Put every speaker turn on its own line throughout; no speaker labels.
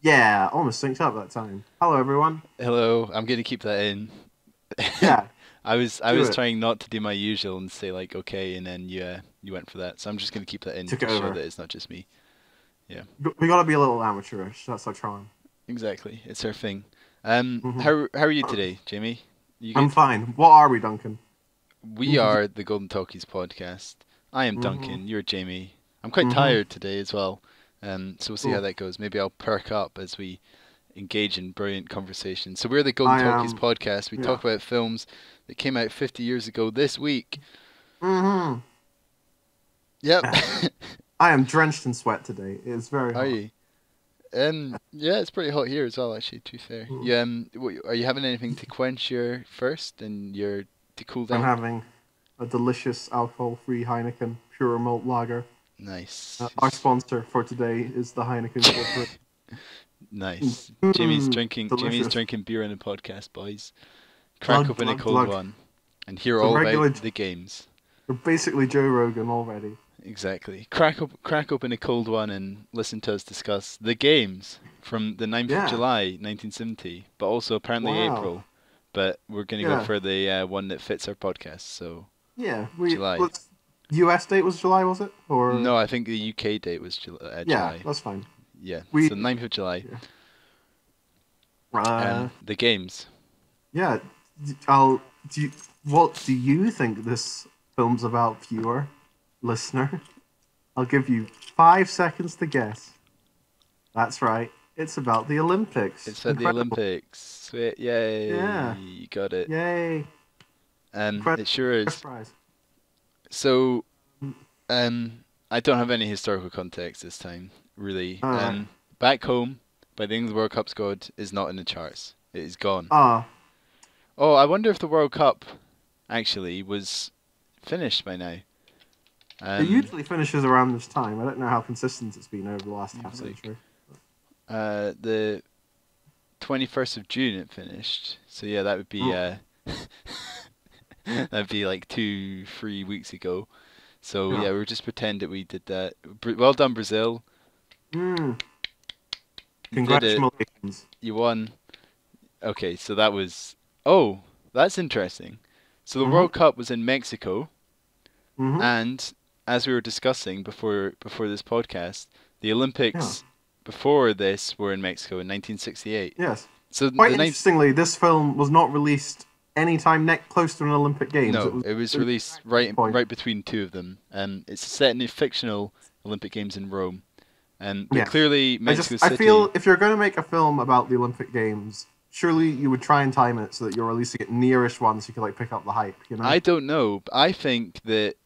Yeah, almost synced up that time. Hello, everyone.
Hello, I'm going to keep that in.
Yeah,
I
do
was
it.
trying not to do my usual and say like okay, and then you went for that. So I'm just going to keep that in
Took
to
it
show
over.
that it's not just me. Yeah,
We gotta be a little amateurish. That's our charm.
exactly. It's our thing.
Hmm
How are you today, Jamie? You
I'm
good?
fine. What are we, Duncan?
We are the Golden Talkies podcast. I am
hmm
Duncan. You're Jamie. I'm quite
hmm
tired today as well. So we'll see how
Cool.
that goes. Maybe I'll perk up as we engage in brilliant conversation. So we're the Golden
I
Talkies
am.
podcast. We
Yeah.
talk about films that came out 50 years ago this week.
hmm
Yep.
Yeah. I am drenched in sweat today. It is very
Are
hot.
you? Yeah, it's pretty hot here as well, actually, to be fair.
Mm.
Yeah, are you having anything to quench your thirst and your to cool
I'm
down?
having a delicious alcohol-free Heineken pure malt lager.
Nice.
Our sponsor for today is the Heineken Corporate.
Nice. Jamie's
Delicious.
drinking beer in the podcast, boys. Crack
Glug,
open a
glug,
cold
glug.
one and hear
So
all about
regular.
the games.
We're basically Joe Rogan already.
Exactly. Crack open a cold one and listen to us discuss the games from the 9th of
Yeah.
July, 1970, but also apparently
Wow.
April. But we're going to go
Yeah.
for the one that fits our podcast, so
Yeah. We
July.
let's. U.S. date was July, was it? Or
No, I think the UK date was
yeah,
July.
that's fine.
Yeah,
We
so 9th of July.
yeah. Uh
The games.
yeah. I'll. Do you, what do you think this film's about, viewer, listener? I'll give you 5 seconds to guess. That's right. It's about the Olympics.
It's at the
Incredible.
Olympics. Sweet, yay!
Yeah.
You got it.
Yay. Incredible.
It sure
First
is.
prize.
So, I don't have any historical context this time, really.
All right.
Back home, by the England World Cup squad is not in the charts. It is gone.
Ah,
Oh, I wonder if the World Cup actually was finished by now.
it
Um,
usually finishes around this time. I don't know how consistent it's been over the last half
usually,
century.
the 21st of June it finished. So yeah, that would be
Mm,
that'd be like 3 weeks ago. So
yeah.
yeah, we'll just pretend that we did that. Well done, Brazil.
Mm,
You did it.
congratulations.
You won. Okay, so that was. Oh, that's interesting. So the
Mm-hmm.
World Cup was in Mexico,
Mm-hmm.
and as we were discussing before this podcast, the
Yeah.
Olympics before this were in Mexico in 1968.
Yes.
So
Quite
the ninth.
interestingly, this film was not released any time close to an Olympic Games.
No, it was
It was
released
this point.
right between two of them. It's set in the fictional Olympic Games in Rome, but
Yes.
clearly Mexico
I feel
City.
if you're going to make a film about the Olympic Games, surely you would try and time it so that you're releasing it nearish one so you could like pick up the hype. You know.
I don't know, but I think that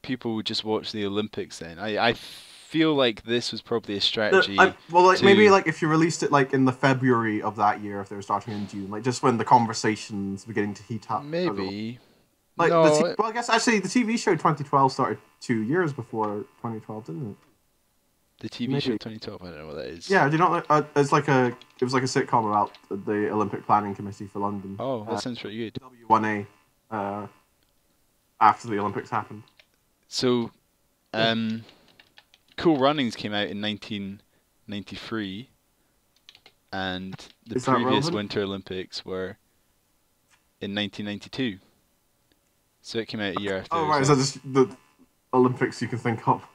people would just watch the Olympics then. I feel like this was probably a strategy
Well, like maybe
to
like if you released it like in the February of that year, if they were starting in June, like just when the conversations beginning to heat up.
maybe
Like the
no
well, I guess actually the TV show 2012 started 2 years before 2012, didn't it?
the TV show
Maybe.
2012. I don't know what that is.
Yeah, do you not? It's like it was like a sitcom about the Olympic Planning Committee for London.
Oh, that sounds pretty good.
W1A. After the Olympics happened.
So,
Yeah.
Cool Runnings came out in 1993, and the
Is that
previous
relevant?
Winter Olympics were in 1992. So it came out a year after
Oh
as
right, is that
well.
just the Olympics you can think of?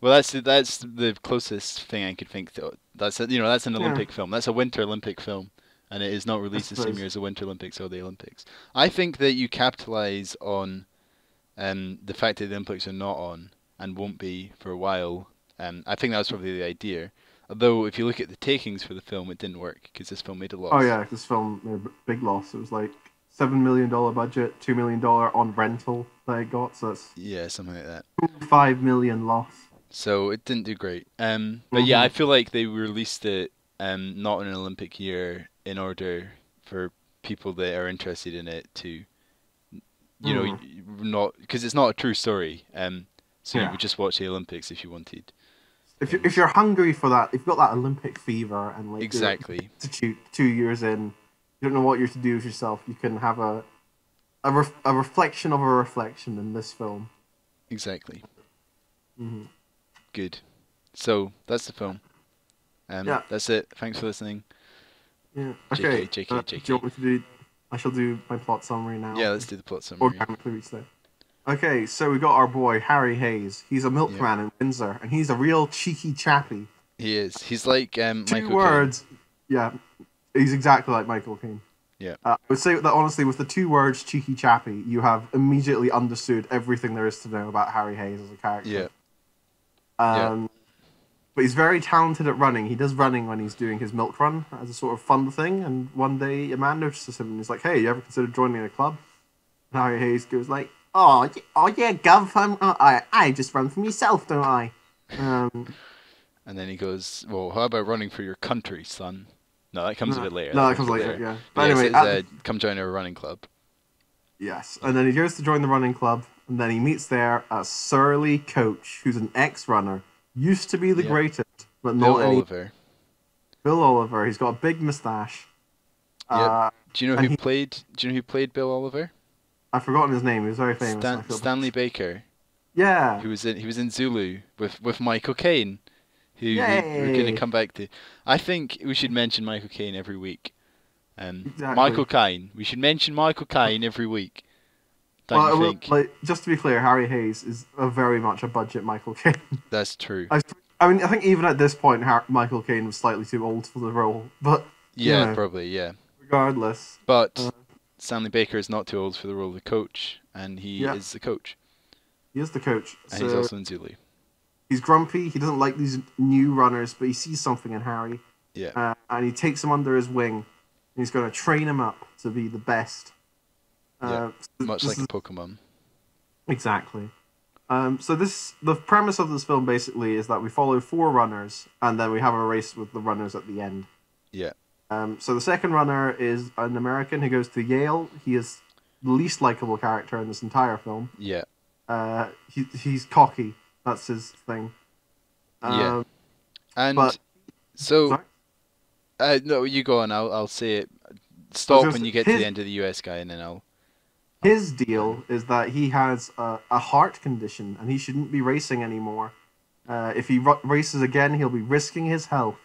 Well, that's the closest thing I could think. That's that's an
Yeah,
Olympic film. That's a Winter Olympic film, and it is not
I
released the same
suppose.
year as the Winter Olympics or the Olympics. I think that you capitalize on the fact that the Olympics are not on and won't be for a while. I think that was probably the idea. Although if you look at the takings for the film, it didn't work because this film made a
Oh
loss.
yeah, this film made a big loss. It was like $7 million budget, $2 million on rental that it got, so that's
Yeah, something like that.
5 million loss.
So it didn't do great. But yeah,
Mm-hmm.
I feel like they released it not in an Olympic year in order for people that are interested in it to,
Mm.
not because it's not a true story. So you
Yeah.
would just watch the Olympics if you wanted.
If you're hungry for that, if you've got that Olympic fever and like you're
Exactly,
destitute 2 years in, you don't know what you're to do with yourself. You can have a reflection of a reflection in this film.
exactly.
Hmm
Good. So that's the film.
Yeah.
That's it. Thanks for listening.
Yeah. Okay.
JK, JK,
Do you
JK.
want me to do? I shall do my plot summary now.
Yeah, let's do the plot summary.
Organically reach there. Okay, so we got our boy Harry Hayes. He's a
Yeah,
milkman in Windsor, and he's a real cheeky chappy.
he is. He's like
Two
Michael Caine.
words. Yeah, he's exactly like Michael Caine.
Yeah,
I would say that honestly, with the two words cheeky chappy, you have immediately understood everything there is to know about Harry Hayes as a character.
yeah, yeah.
But he's very talented at running. He does running when he's doing his milk run as a sort of fun thing. And one day a man notices him and he's like, "Hey, you ever considered joining a club?" And Harry Hayes goes like, "Oh yeah, Gov. I just run for myself, don't I?"
And then he goes, "Well, how about running for your country, son?" No, that comes a bit later.
No, that comes later. Yeah. But
yeah,
anyway,
come join our running club.
yes. And then he goes to join the running club, and then he meets there a surly coach who's an ex-runner, used to be the greatest, but
Bill
not any.
Oliver.
Bill Oliver. He's got a big moustache.
Yep. Do you know who played? Do you know who played Bill Oliver?
I've forgotten his name. He was very famous.
Stanley Baker.
Yeah.
He was in Zulu with Michael Caine, who we're going to come back to. I think we should mention Michael Caine every week.
Exactly.
Michael Caine. We should mention Michael Caine every week. Don't you think?
Like, just to be clear, Harry Hayes is very much a budget Michael Caine.
That's true.
I mean, I think even at this point, Michael Caine was slightly too old for the role. But
yeah, probably, yeah.
Regardless.
But Stanley Baker is not too old for the role of the coach, and he is the coach.
He is the coach.
And he's also in Zulu.
He's grumpy. He doesn't like these new runners, but he sees something in Harry.
Yeah.
And he takes him under his wing. And he's going to train him up to be the best.
Much like a Pokemon.
Exactly. So the premise of this film basically is that we follow 4 runners, and then we have a race with the runners at the end.
Yeah.
So the second runner is an American who goes to Yale. He is the least likable character in this entire film.
Yeah.
He's cocky. That's his thing.
Yeah. And
but,
so, no, you go on. I'll say it. Stop when you get to the end of the US guy, and then I'll.
His deal is that he has a heart condition, and he shouldn't be racing anymore. If he races again, he'll be risking his health.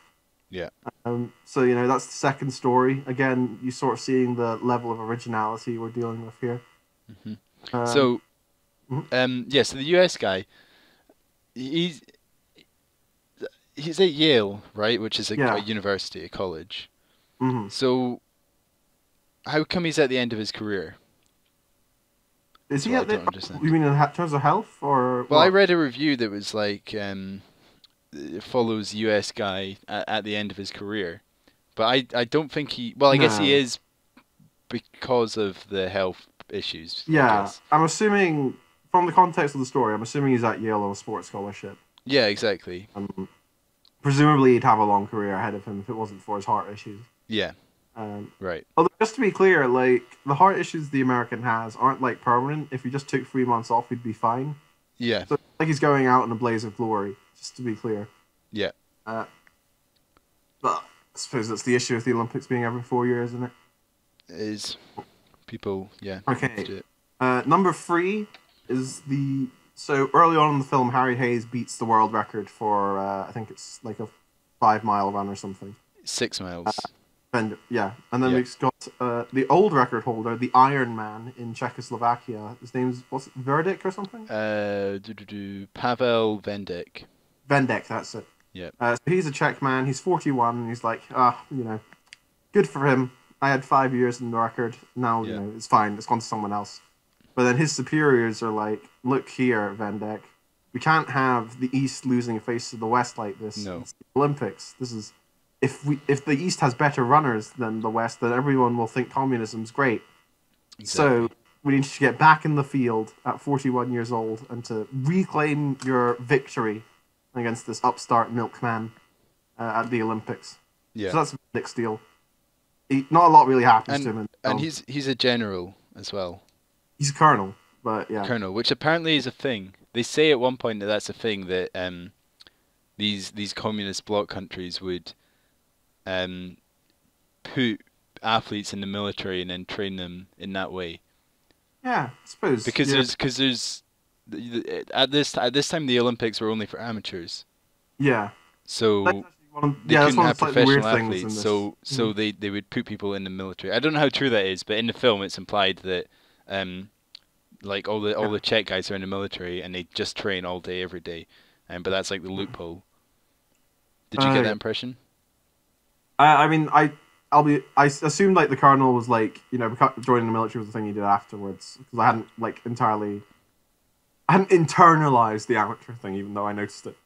Yeah.
So, that's the second story. Again, you sort of seeing the level of originality we're dealing with here.
Mm-hmm. So the US guy, he's at Yale, right? Which is a university, a college.
Mm-hmm.
So, how come he's at the end of his career?
Is he at the... You mean in terms of health, or...
Well, I read a review that was like... it follows US guy at the end of his career, but I don't think he. Well, I guess he is because of the health issues.
Yeah, I'm assuming from the context of the story, I'm assuming he's at Yale on a sports scholarship.
Yeah, exactly.
Presumably, he'd have a long career ahead of him if it wasn't for his heart issues.
Yeah. Right.
Although, just to be clear, like the heart issues the American has aren't like permanent. If he just took 3 months off, he'd be fine.
Yeah.
So like he's going out in a blaze of glory. Just to be clear.
Yeah.
But I suppose that's the issue with the Olympics being every 4 years, isn't it?
It is. People, yeah.
Okay. Number 3 is the... So early on in the film, Harry Hayes beats the world record for, I think it's like a 5-mile run or something.
6 miles.
And we've got the old record holder, the Iron Man in Czechoslovakia. His name's, what's it, Verdick or something?
Pavel Vendek.
Vendek, that's it.
Yeah.
So he's a Czech man. He's 41, and he's like, good for him. I had 5 years in the record. Now, it's fine. It's gone to someone else. But then his superiors are like, look here, Vendek. We can't have the East losing face to the West like this.
No.
It's the Olympics. This is... If the East has better runners than the West, then everyone will think communism's great. Exactly. So we need to get back in the field at 41 years old and to reclaim your victory against this upstart milkman at the Olympics.
Yeah.
So that's a big deal. Not a lot really happens to him.
And he's a general as well.
He's a colonel, but yeah.
Colonel, which apparently is a thing. They say at one point that that's a thing that these communist bloc countries would put athletes in the military and then train them in that way.
Yeah, I suppose.
Because there's at this time the Olympics were only for amateurs.
Yeah.
So
that's actually
they
Yeah, that's
couldn't
one of
have
the slightly weird
professional
things in
athletes,
this.
so they would put people in the military. I don't know how true that is, but in the film it's implied that like all
Yeah.
the Czech guys are in the military and they just train all day every day, but that's like the loophole. Did you get that
Yeah.
impression?
I mean, I assumed like the colonel was like, joining the military was the thing he did afterwards because I hadn't internalized the amateur thing, even though I noticed it.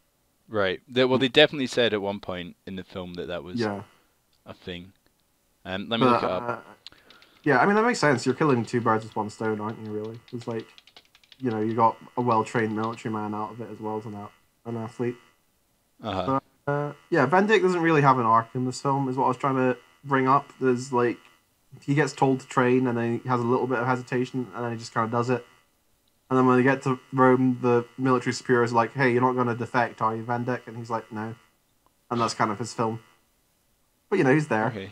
Right. They definitely said at one point in the film that that was
Yeah,
a thing. Let me look
but
it up.
yeah, I mean that makes sense. You're killing two birds with one stone, aren't you? Really, it's like, you got a well-trained military man out of it as well as an athlete.
Uh-huh.
But yeah, Benedict doesn't really have an arc in this film, is what I was trying to bring up. There's like he gets told to train, and then he has a little bit of hesitation, and then he just kind of does it. And then when they get to Rome, the military superior is like, "Hey, you're not going to defect, are you, Benedict?" And he's like, "No." And that's kind of his film. But he's there.
Okay.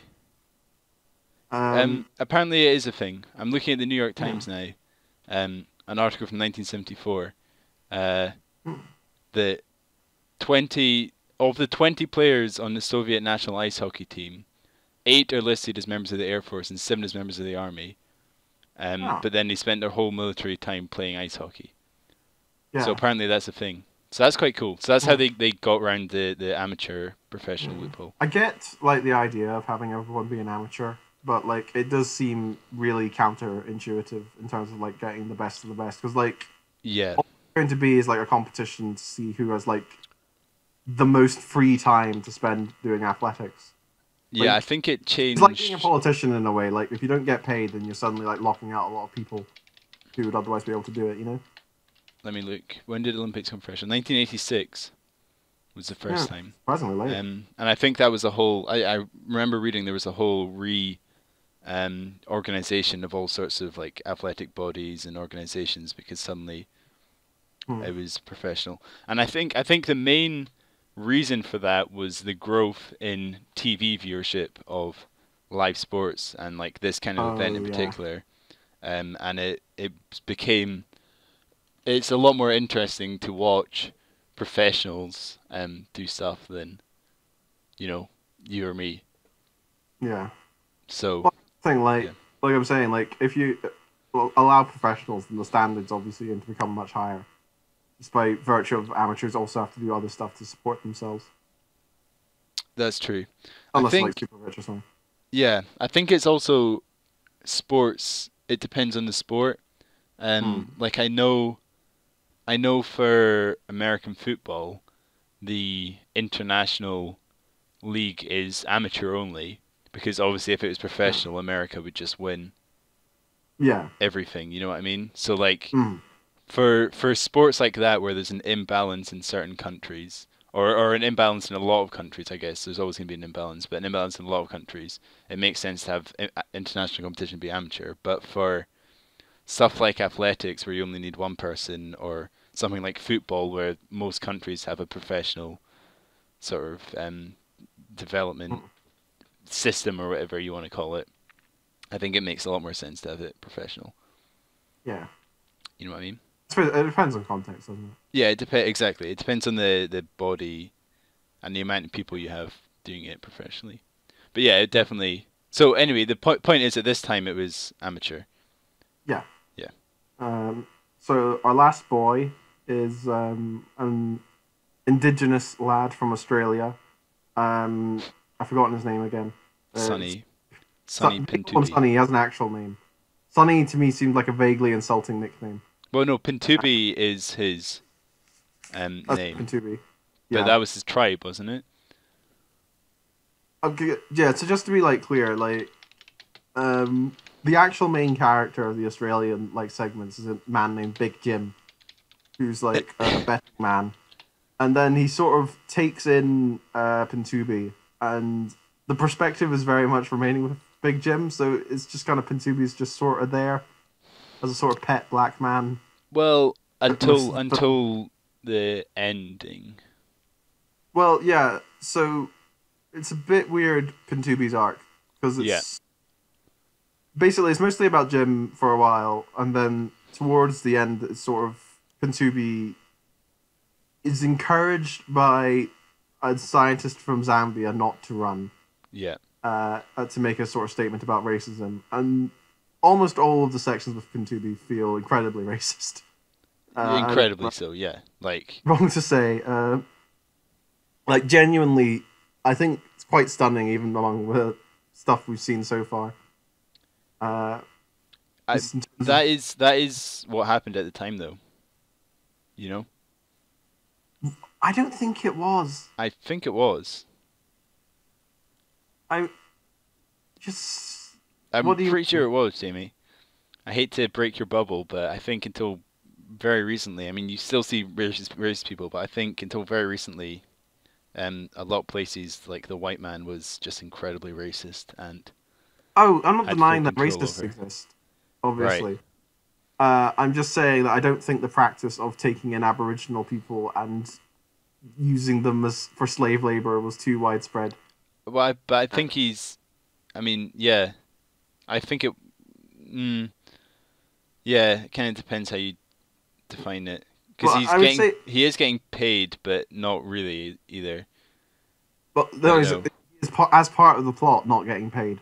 Um,
Apparently it is a thing. I'm looking at the New York
yeah.
Times now. An article from 1974. Uh,
Hmm.
that 20 of the 20 players on the Soviet national ice hockey team, 8 are listed as members of the Air Force and 7 as members of the Army.
Oh,
But then they spent their whole military time playing ice hockey. So
yeah.
apparently that's a thing. So that's quite cool. So that's how
Hmm.
they got around the amateur professional loophole.
I get like the idea of having everyone be an amateur, but like it does seem really counterintuitive in terms of like getting the best of the best. Because like
Yeah.
all it's going to be is like a competition to see who has like the most free time to spend doing athletics.
Yeah, I
Like,
think it
it's like being a
changed.
politician in a way. Like if you don't get paid, then you're suddenly like locking out a lot of people who would otherwise be able to do it.
Let me look. When did Olympics come fresh? 1986 was the
Yeah,
first time.
surprisingly late.
And I think that was a whole. I remember reading there was a whole organization of all sorts of like athletic bodies and organizations because suddenly
Hmm.
it was professional. And I think the main reason for that was the growth in TV viewership of live sports and like this kind of event
Oh
in
yeah,
particular. And it became it's a lot more interesting to watch professionals do stuff than you or me.
yeah.
So
Well, thing
yeah,
like I'm saying, like if you allow professionals, then the standards obviously going to become much higher. Just by virtue of amateurs also have to do other stuff to support themselves,
that's true. I
unless they're like
think
super rich or something.
yeah, I think it's also sports. It depends on the sport.
Hmm.
Like I know for American football, the international league is amateur only because obviously if it was
Yeah.
professional, America would just win
Yeah.
everything. You know what I mean? So like
Hmm.
for sports like that where there's an imbalance in certain countries or an imbalance in a lot of countries, I guess there's always going to be an imbalance, but an imbalance in a lot of countries, it makes sense to have international competition be amateur. But for stuff like athletics where you only need one person or something like football where most countries have a professional sort of development
Hmm.
system or whatever you want to call it, I think it makes a lot more sense to have it professional.
Yeah.
You know what I mean?
I suppose it depends on context, doesn't it?
Yeah, it depends exactly. It depends on the body and the amount of people you have doing it professionally. But yeah, it definitely. So anyway, the point is at this time it was amateur.
Yeah.
Yeah.
So our last boy is an indigenous lad from Australia. I've forgotten his name again.
Sonny. Sonny
They call him
Pintubi.
Sonny. He has an actual name. Sonny to me seemed like a vaguely insulting nickname.
Well, no, Pintubi is his
That's
name,
Pintubi.
but
Yeah.
that was his tribe, wasn't it?
Okay, yeah. So just to be like clear, like the actual main character of the Australian like segments is a man named Big Jim, who's like a betting man, and then he sort of takes in Pintubi, and the perspective is very much remaining with Big Jim. So it's just kind of Pintubi's just sort of there as a sort of pet black man.
Well,
Like most of the film.
until the ending.
Well, yeah. So it's a bit weird Pintubi's arc because
Yeah.
it's basically it's mostly about Jim for a while, and then towards the end, it's sort of Pintubi is encouraged by a scientist from Zambia not to run.
Yeah.
To make a sort of statement about racism, and almost all of the sections with Pintubi feel incredibly racist.
Incredibly so, yeah. Like,
wrong to say, like genuinely, I think it's quite stunning, even among the stuff we've seen so far.
that is what happened at the time, though. You know,
I don't think it was.
I think it was.
I just.
I'm pretty sure it was, Jamie. I hate to break your bubble, but I think until very recently, I mean, you still see racist people, but I think until very recently, a lot of places like the white man was just incredibly racist and.
Oh, I'm not
had
denying
full
that
control
racists
over.
exist. Obviously.
Right.
I'm just saying that I don't think the practice of taking in Aboriginal people and using them as for slave labor was too widespread.
Well, but I think he's. I mean, yeah, I think it. Yeah, it kind of depends how you define it, because he is getting paid, but not really either.
But no, he's as part of the plot, not getting paid.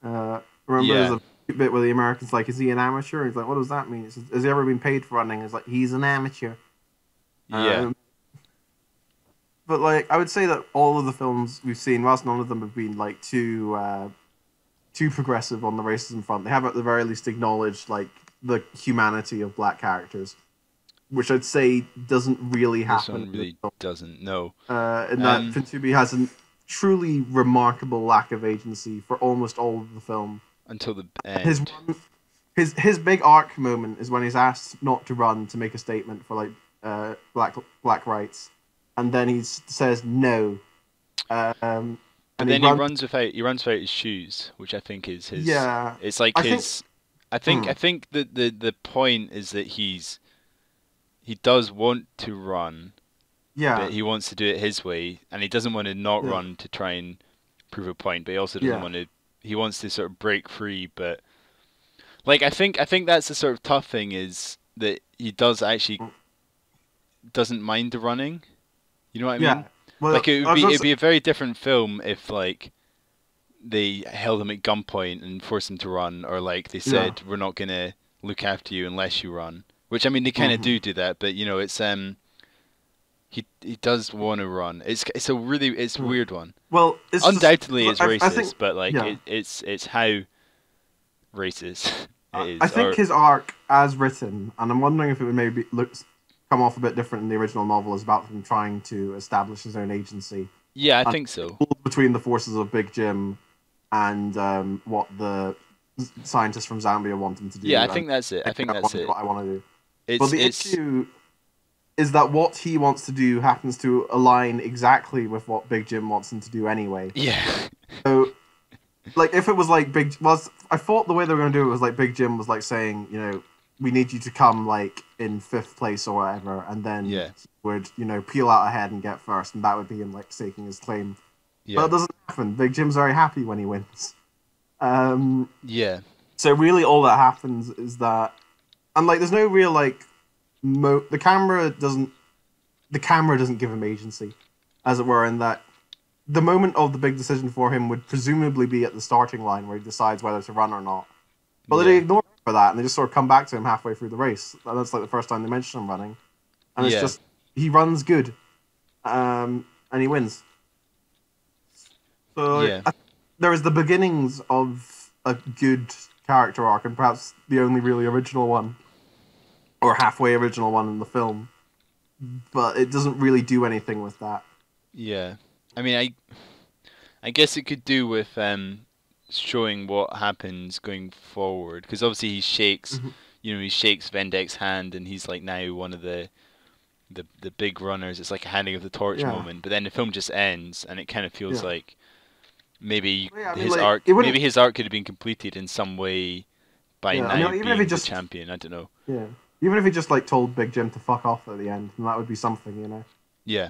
Remember, there's a bit where the American's like, "Is he an amateur?" And he's like, "What does that mean?" He says, "Has he ever been paid for running?" It's like, "He's an amateur."
Yeah.
But like, I would say that all of the films we've seen, whilst none of them have been like too progressive on the racism front, they have at the very least acknowledged like the humanity of black characters, which I'd say doesn't really happen.
This one really doesn't. No.
And that Fintubi has a truly remarkable lack of agency for almost all of the film
until the end.
His big arc moment is when he's asked not to run to make a statement for like black rights, and then he says no.
And then he runs without his shoes, which I think is his.
Yeah.
It's like his. I think the point is that he does want to run.
Yeah.
But he wants to do it his way, and he doesn't want to not run to try and prove a point. But he also doesn't want to. He wants to sort of break free, but like I think that's the sort of tough thing, is that he doesn't mind the running. You know what I mean? Well, like it'd be a very different film if like they held him at gunpoint and forced him to run, or like they said we're not gonna look after you unless you run. Which I mean they kind of do that, but you know it's he does want to run. It's a weird one.
Well,
undoubtedly it's racist, but like it's how racist it is.
I think his arc as written, and I'm wondering if it would maybe come off a bit different in the original novel, is about him trying to establish his own agency.
Yeah, I think so.
Between the forces of Big Jim and what the scientists from Zambia want him to do.
Yeah, I think that's it. I think that's it.
What I want to do. But the issue is that what he wants to do happens to align exactly with what Big Jim wants him to do anyway.
Yeah.
So, like, if it was like I thought the way they were going to do it was like Big Jim was like saying, you know, we need you to come like in 5th place or whatever, and then he would, you know, peel out ahead and get first, and that would be him like staking his claim. Yeah. But it doesn't happen. Big Jim's very happy when he wins.
Yeah.
So really, all that happens is that, and like, there's no real like, the camera doesn't give him agency, as it were, in that the moment of the big decision for him would presumably be at the starting line where he decides whether to run or not. But they ignore him for that, and they just sort of come back to him halfway through the race. That's like the first time they mention him running, and it's just he runs good, and he wins. So there is the beginnings of a good character arc, and perhaps the only really original one, or halfway original one in the film. But it doesn't really do anything with that.
Yeah, I mean, I guess it could do with showing what happens going forward, because obviously he shakes, he shakes Vendek's hand, and he's like now one of the big runners. It's like a handing of the torch moment, but then the film just ends, and it kind of feels like maybe his arc could have been completed in some way by now being the champion. I don't know.
Yeah, even if he just like told Big Jim to fuck off at the end, then that would be something, you know.
Yeah.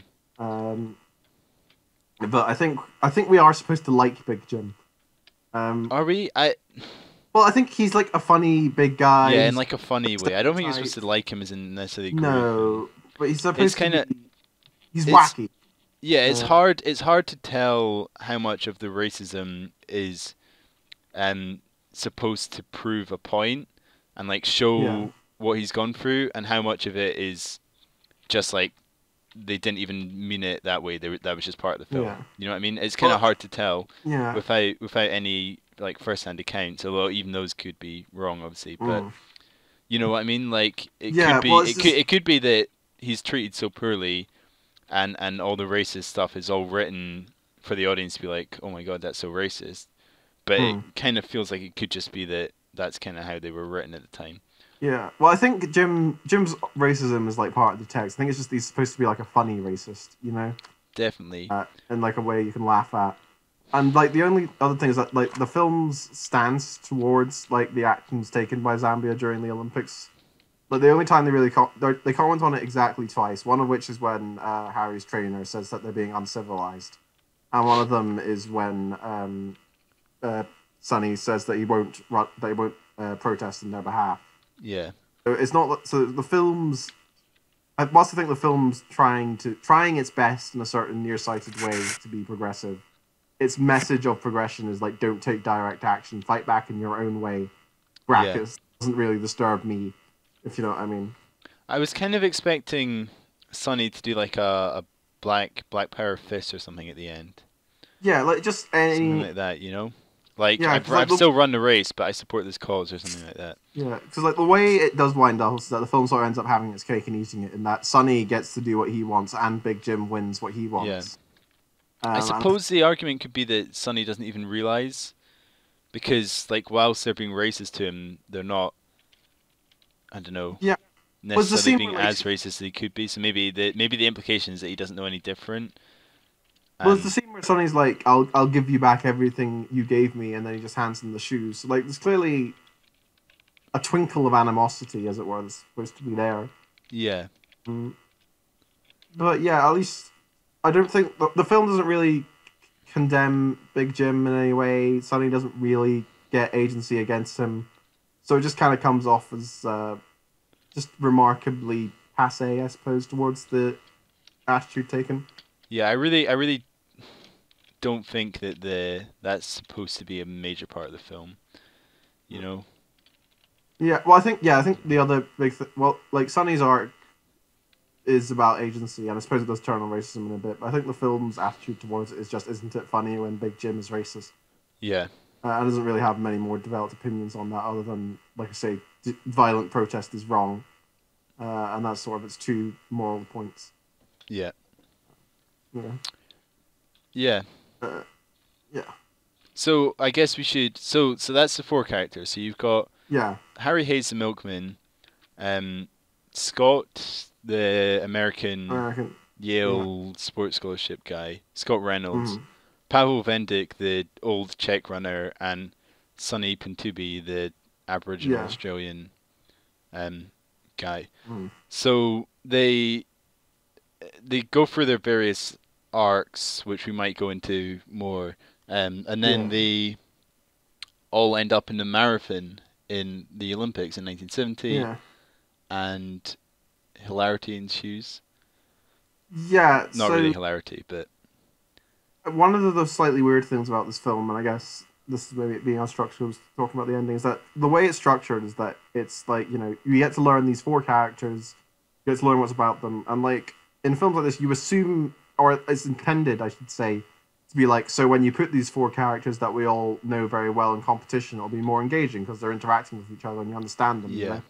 But I think we are supposed to like Big Jim.
Are we?
Well, I think he's like a funny big guy.
Yeah, in like a funny way. I don't think you're supposed to like him as in necessarily.
No, but he's supposed to be. He's wacky.
Yeah, it's
Uh,
hard. It's hard to tell how much of the racism is um supposed to prove a point and like
yeah,
show what he's gone through, and how much of it is just like they didn't even mean it that way. That was just part of the
yeah.
film. You know what I mean? It's kind of
Well,
hard to tell
yeah.
without any like first-hand accounts. Although even those could be wrong, obviously. But
Mm.
you know what I mean? Like
Yeah. Well, it's just
it could be that he's treated so poorly, and all the racist stuff is all written for the audience to be like, oh my god, that's so racist. But it
mm,
kind of feels like it could just be that that's kind of how they were written at the time.
yeah. Well, I think Jim's racism is like part of the text. I think it's just he's supposed to be like a funny racist, you know,
Definitely.
in like a way you can laugh at. And like the only other thing is that like the film's stance towards like the actions taken by Zambia during the Olympics. Like the only time they really they comment on it exactly twice. One of which is when Harry's trainer says that they're being uncivilized, and one of them is when uh, Sonny says that he won't protest in their behalf.
Yeah.
So it's not so the film's. I must think the film's trying its best in a certain nearsighted way to be progressive. Its message of progression is like don't take direct action, fight back in your own way.
Yeah.
Brackets doesn't really disturb me, if you know what I mean.
I was kind of expecting Sonny to do like a black power fist or something at the end.
Yeah, like just
Something
any
like that, you know? Like
yeah, because like
I've still run the race, but I support this cause or something like that.
the way it does wind up is that the film sort of ends up having its cake and eating it, in that Sonny gets to do what he wants and Big Jim wins what he
Yeah.
wants.
I
And
suppose the argument could be that Sonny doesn't even realize, because like whilst they're being racist to him, they're not, I don't know,
yeah, was the
necessarily
scene
being
where, like
as racist as he could be. So maybe the implication is that he doesn't know any different.
was the
And
scene where Sonny's like, I'll give you back everything you gave me," and then he just hands him the shoes. So, like, there's clearly a twinkle of animosity, as it were, that's supposed to be there.
yeah,
Mm. But yeah, at least I don't think the film doesn't really condemn Big Jim in any way. Sonny doesn't really get agency against him, so it just kind of comes off as just remarkably passe, I suppose, towards the attitude taken.
yeah. I really don't think that that's supposed to be a major part of the film. You know?
Yeah, well, I think the other big well, like Sonny's arc is about agency, and I suppose it does turn on racism in a bit. But I think the film's attitude towards it is just, isn't it funny when Big Jim is racist?
Yeah,
And doesn't really have many more developed opinions on that, other than, like I say, violent protest is wrong, and that's sort of its two moral points.
yeah,
Yeah,
yeah.
uh, yeah,
So I guess we should. So that's the four characters. So you've got
yeah,
Harry Hayes the milkman, Scott the American
American, yeah,
Yale sports scholarship guy, Scott Reynolds,
mm,
Pavel Vendick the old Czech runner, and Sonny Pintubi the Aboriginal
yeah,
Australian guy.
mm,
So they go through their various arcs, which we might go into more, and then
yeah,
they all end up in the marathon in the Olympics in 1970,
yeah,
and hilarity ensues.
yeah.
Not really
So
hilarity, but
one of the slightly weird things about this film, and I guess this is maybe it being unstructured, I was talking about the ending, is that the way it's structured is that it's like, you get to learn these four characters, you get to learn what's about them, and like in films like this, you assume, or it's intended, I should say, to be like, so when you put these four characters that we all know very well in competition, it'll be more engaging because they're interacting with each other and you understand them.
yeah,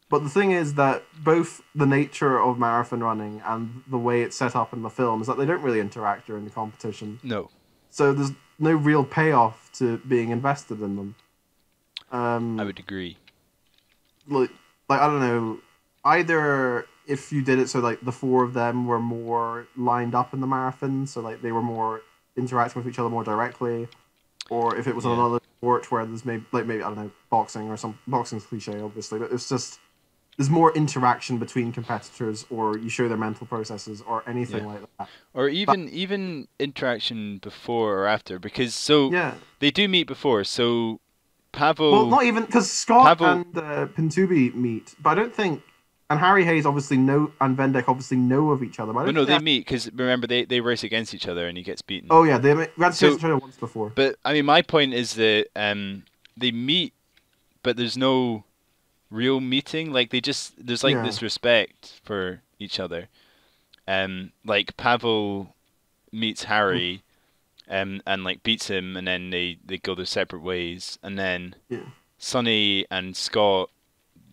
But the thing is that both the nature of marathon running and the way it's set up in the film is that they don't really interact during the competition.
no,
So there's no real payoff to being invested in them.
I would agree.
Like, I don't know, either if you did it so like the four of them were more lined up in the marathon, so like they were more interacting with each other more directly, or if it was
Yeah,
another sport where there's maybe I don't know, boxing or some boxing's cliche obviously, but it's just there's more interaction between competitors, or you show their mental processes or
yeah.
anything like that.
Or
But
even interaction before or after, because so
yeah,
they do meet before. So
well,
Pavel
not even because Scott
Pavel
and Pintubi meet, but I don't think and Harry Hayes obviously know, and Vendek obviously know of each other. But I
Well,
don't
no,
think
they meet because remember they race against each other and he gets beaten.
Oh yeah, they ran against
So,
each other once before.
but I mean, my point is that they meet, but there's no real meeting. Like there's like
Yeah.
this respect for each other. Like Pavel meets
Mm.
Harry, and like beats him, and then they go their separate ways, and then
Yeah.
Sonny and Scott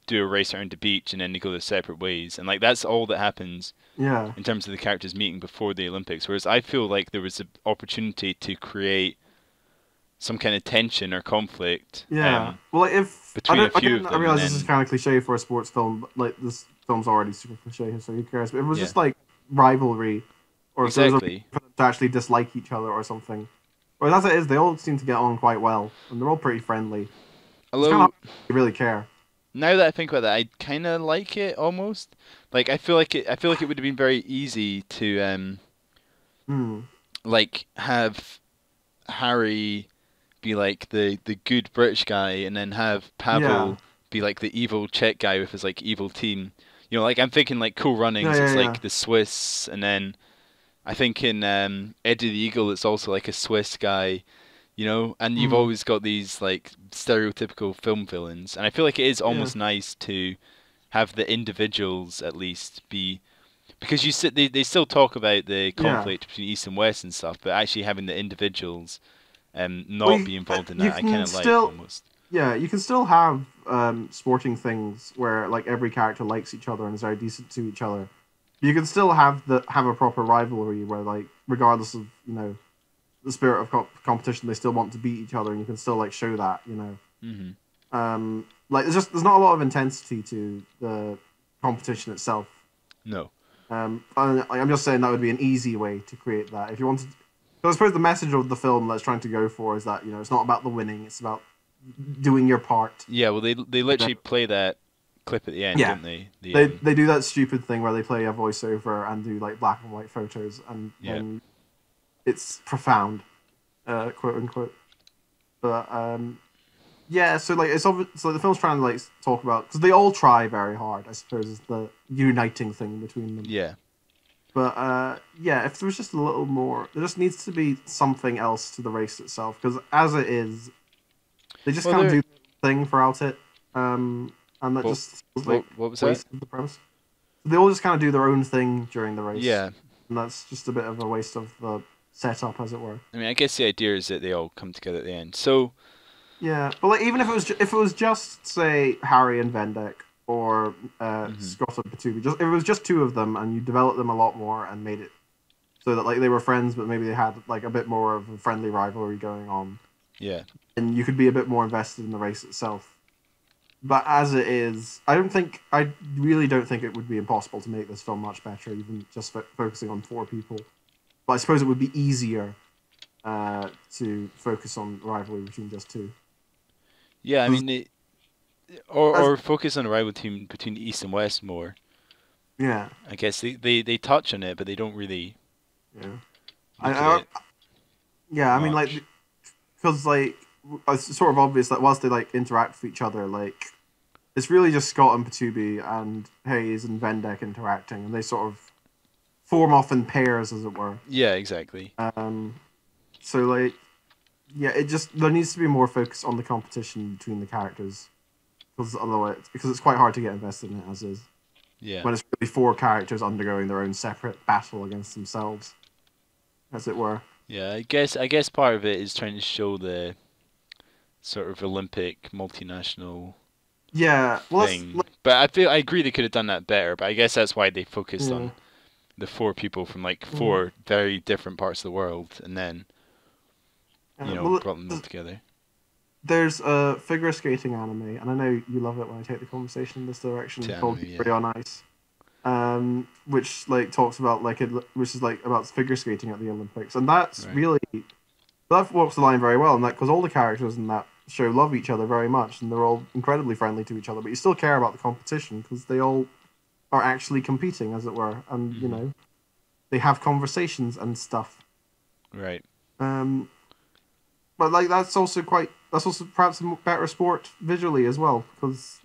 do a race around the beach, and then they go their separate ways, and like that's all that happens
Yeah.
in terms of the characters meeting before the Olympics. Whereas I feel like there was an opportunity to create some kind of tension or conflict
Yeah. Well, like, if
between a few
again,
of
I
them, and
realize this is
then
kind of cliche for a sports film, but like this film's already super cliche, so who cares? But if it was
yeah,
just like rivalry, or if there was a reason
exactly.
for them to actually dislike each other or something. Or as it is, they all seem to get on quite well, and they're all pretty friendly. It's kind of
Although
hard to really care.
now that I think about that, I kind of like it almost. Like I feel like it. I feel like it would have been very easy to
Hmm.
like have Harry be like the good British guy, and then have
Yeah.
Pavel be like the evil Czech guy with his like evil team. You know, like I'm thinking like Cool
Yeah.
Runnings,
Yeah.
it's
Yeah.
like the Swiss, and then I think in Eddie the Eagle, it's also like a Swiss guy. You know, and you've
Hmm.
always got these like stereotypical film villains, and I feel like it is
Yeah.
almost nice to have the individuals at least be because they still talk about the
Yeah.
conflict between East and West and stuff, but actually having the individuals
Well,
not be involved in
you
that, I kind
can
of like
still,
almost.
yeah, you can still have sporting things where like every character likes each other and is very decent to each other. You can still have a proper rivalry where like regardless of the spirit of competition, they still want to beat each other, and you can still like show that.
Hmm.
Like there's not a lot of intensity to the competition itself.
No.
And I'm just saying that would be an easy way to create that if you wanted. Because I suppose the message of the film that's trying to go for is that it's not about the winning; it's about doing your part.
Yeah, well, they literally play that clip at the end,
Yeah,
don't they? The
they do that stupid thing where they play a voiceover and do like black and white photos, and
yeah.
then it's profound, quote unquote. But yeah, so like so the film's trying to like talk about because they all try very hard. I suppose is the uniting thing between them.
Yeah.
But yeah, if there was just a little more, there just needs to be something else to the race itself. Because as it is, they just
Well,
kind of
there.
do the thing throughout it, and that
What,
just feels like
what was that?
waste of the premise. They all just kind of do their own thing during the race,
Yeah.
and that's just a bit of a waste of the setup, as it were.
I mean, I guess the idea is that they all come together at the end. So.
Yeah, but like even if if it was just say Harry and Vendek or
Hmm.
Scott and Patubi, just if it was just two of them, and you developed them a lot more and made it so that like they were friends, but maybe they had like a bit more of a friendly rivalry going on,
Yeah.
and you could be a bit more invested in the race itself. But as it is, I really don't think it would be impossible to make this film much better, even just focusing on four people. But I suppose it would be easier to focus on rivalry between just two.
Yeah, I
'Cause
mean,
as,
or focus on the rival team between East and West more.
yeah,
I guess they touch on it, but they don't really
yeah.
look at it
Yeah, I mean, like,
much.
because like it's sort of obvious that whilst they like interact with each other, like it's really just Scott and Patubi and Hayes and Vendek interacting, and they sort of form off in pairs, as it were.
Yeah, exactly.
So like, yeah, it just there needs to be more focus on the competition between the characters, because it's quite hard to get invested in it as is
Yeah.
when it's really four characters undergoing their own separate battle against themselves, as it were.
Yeah, I guess part of it is trying to show the sort of Olympic multinational
Yeah, well, that's
thing. But I agree they could have done that better, but I guess that's why they focused
yeah.
on the four people from like
Mhm.
four very different parts of the world and then,
Well,
brought them all together.
there's a figure skating anime, and I know you love it when I take the conversation in this direction,
To
called
anime,
Free
yeah.
on Ice, which like talks about which is like about figure skating at the Olympics, and that's
Right.
really that walks the line very well, and that because all the characters in that show love each other very much, and they're all incredibly friendly to each other, but you still care about the competition because they all are actually competing, as it were, and
Hmm.
they have conversations and stuff.
Right.
Um, but like that's also perhaps a better sport visually as well because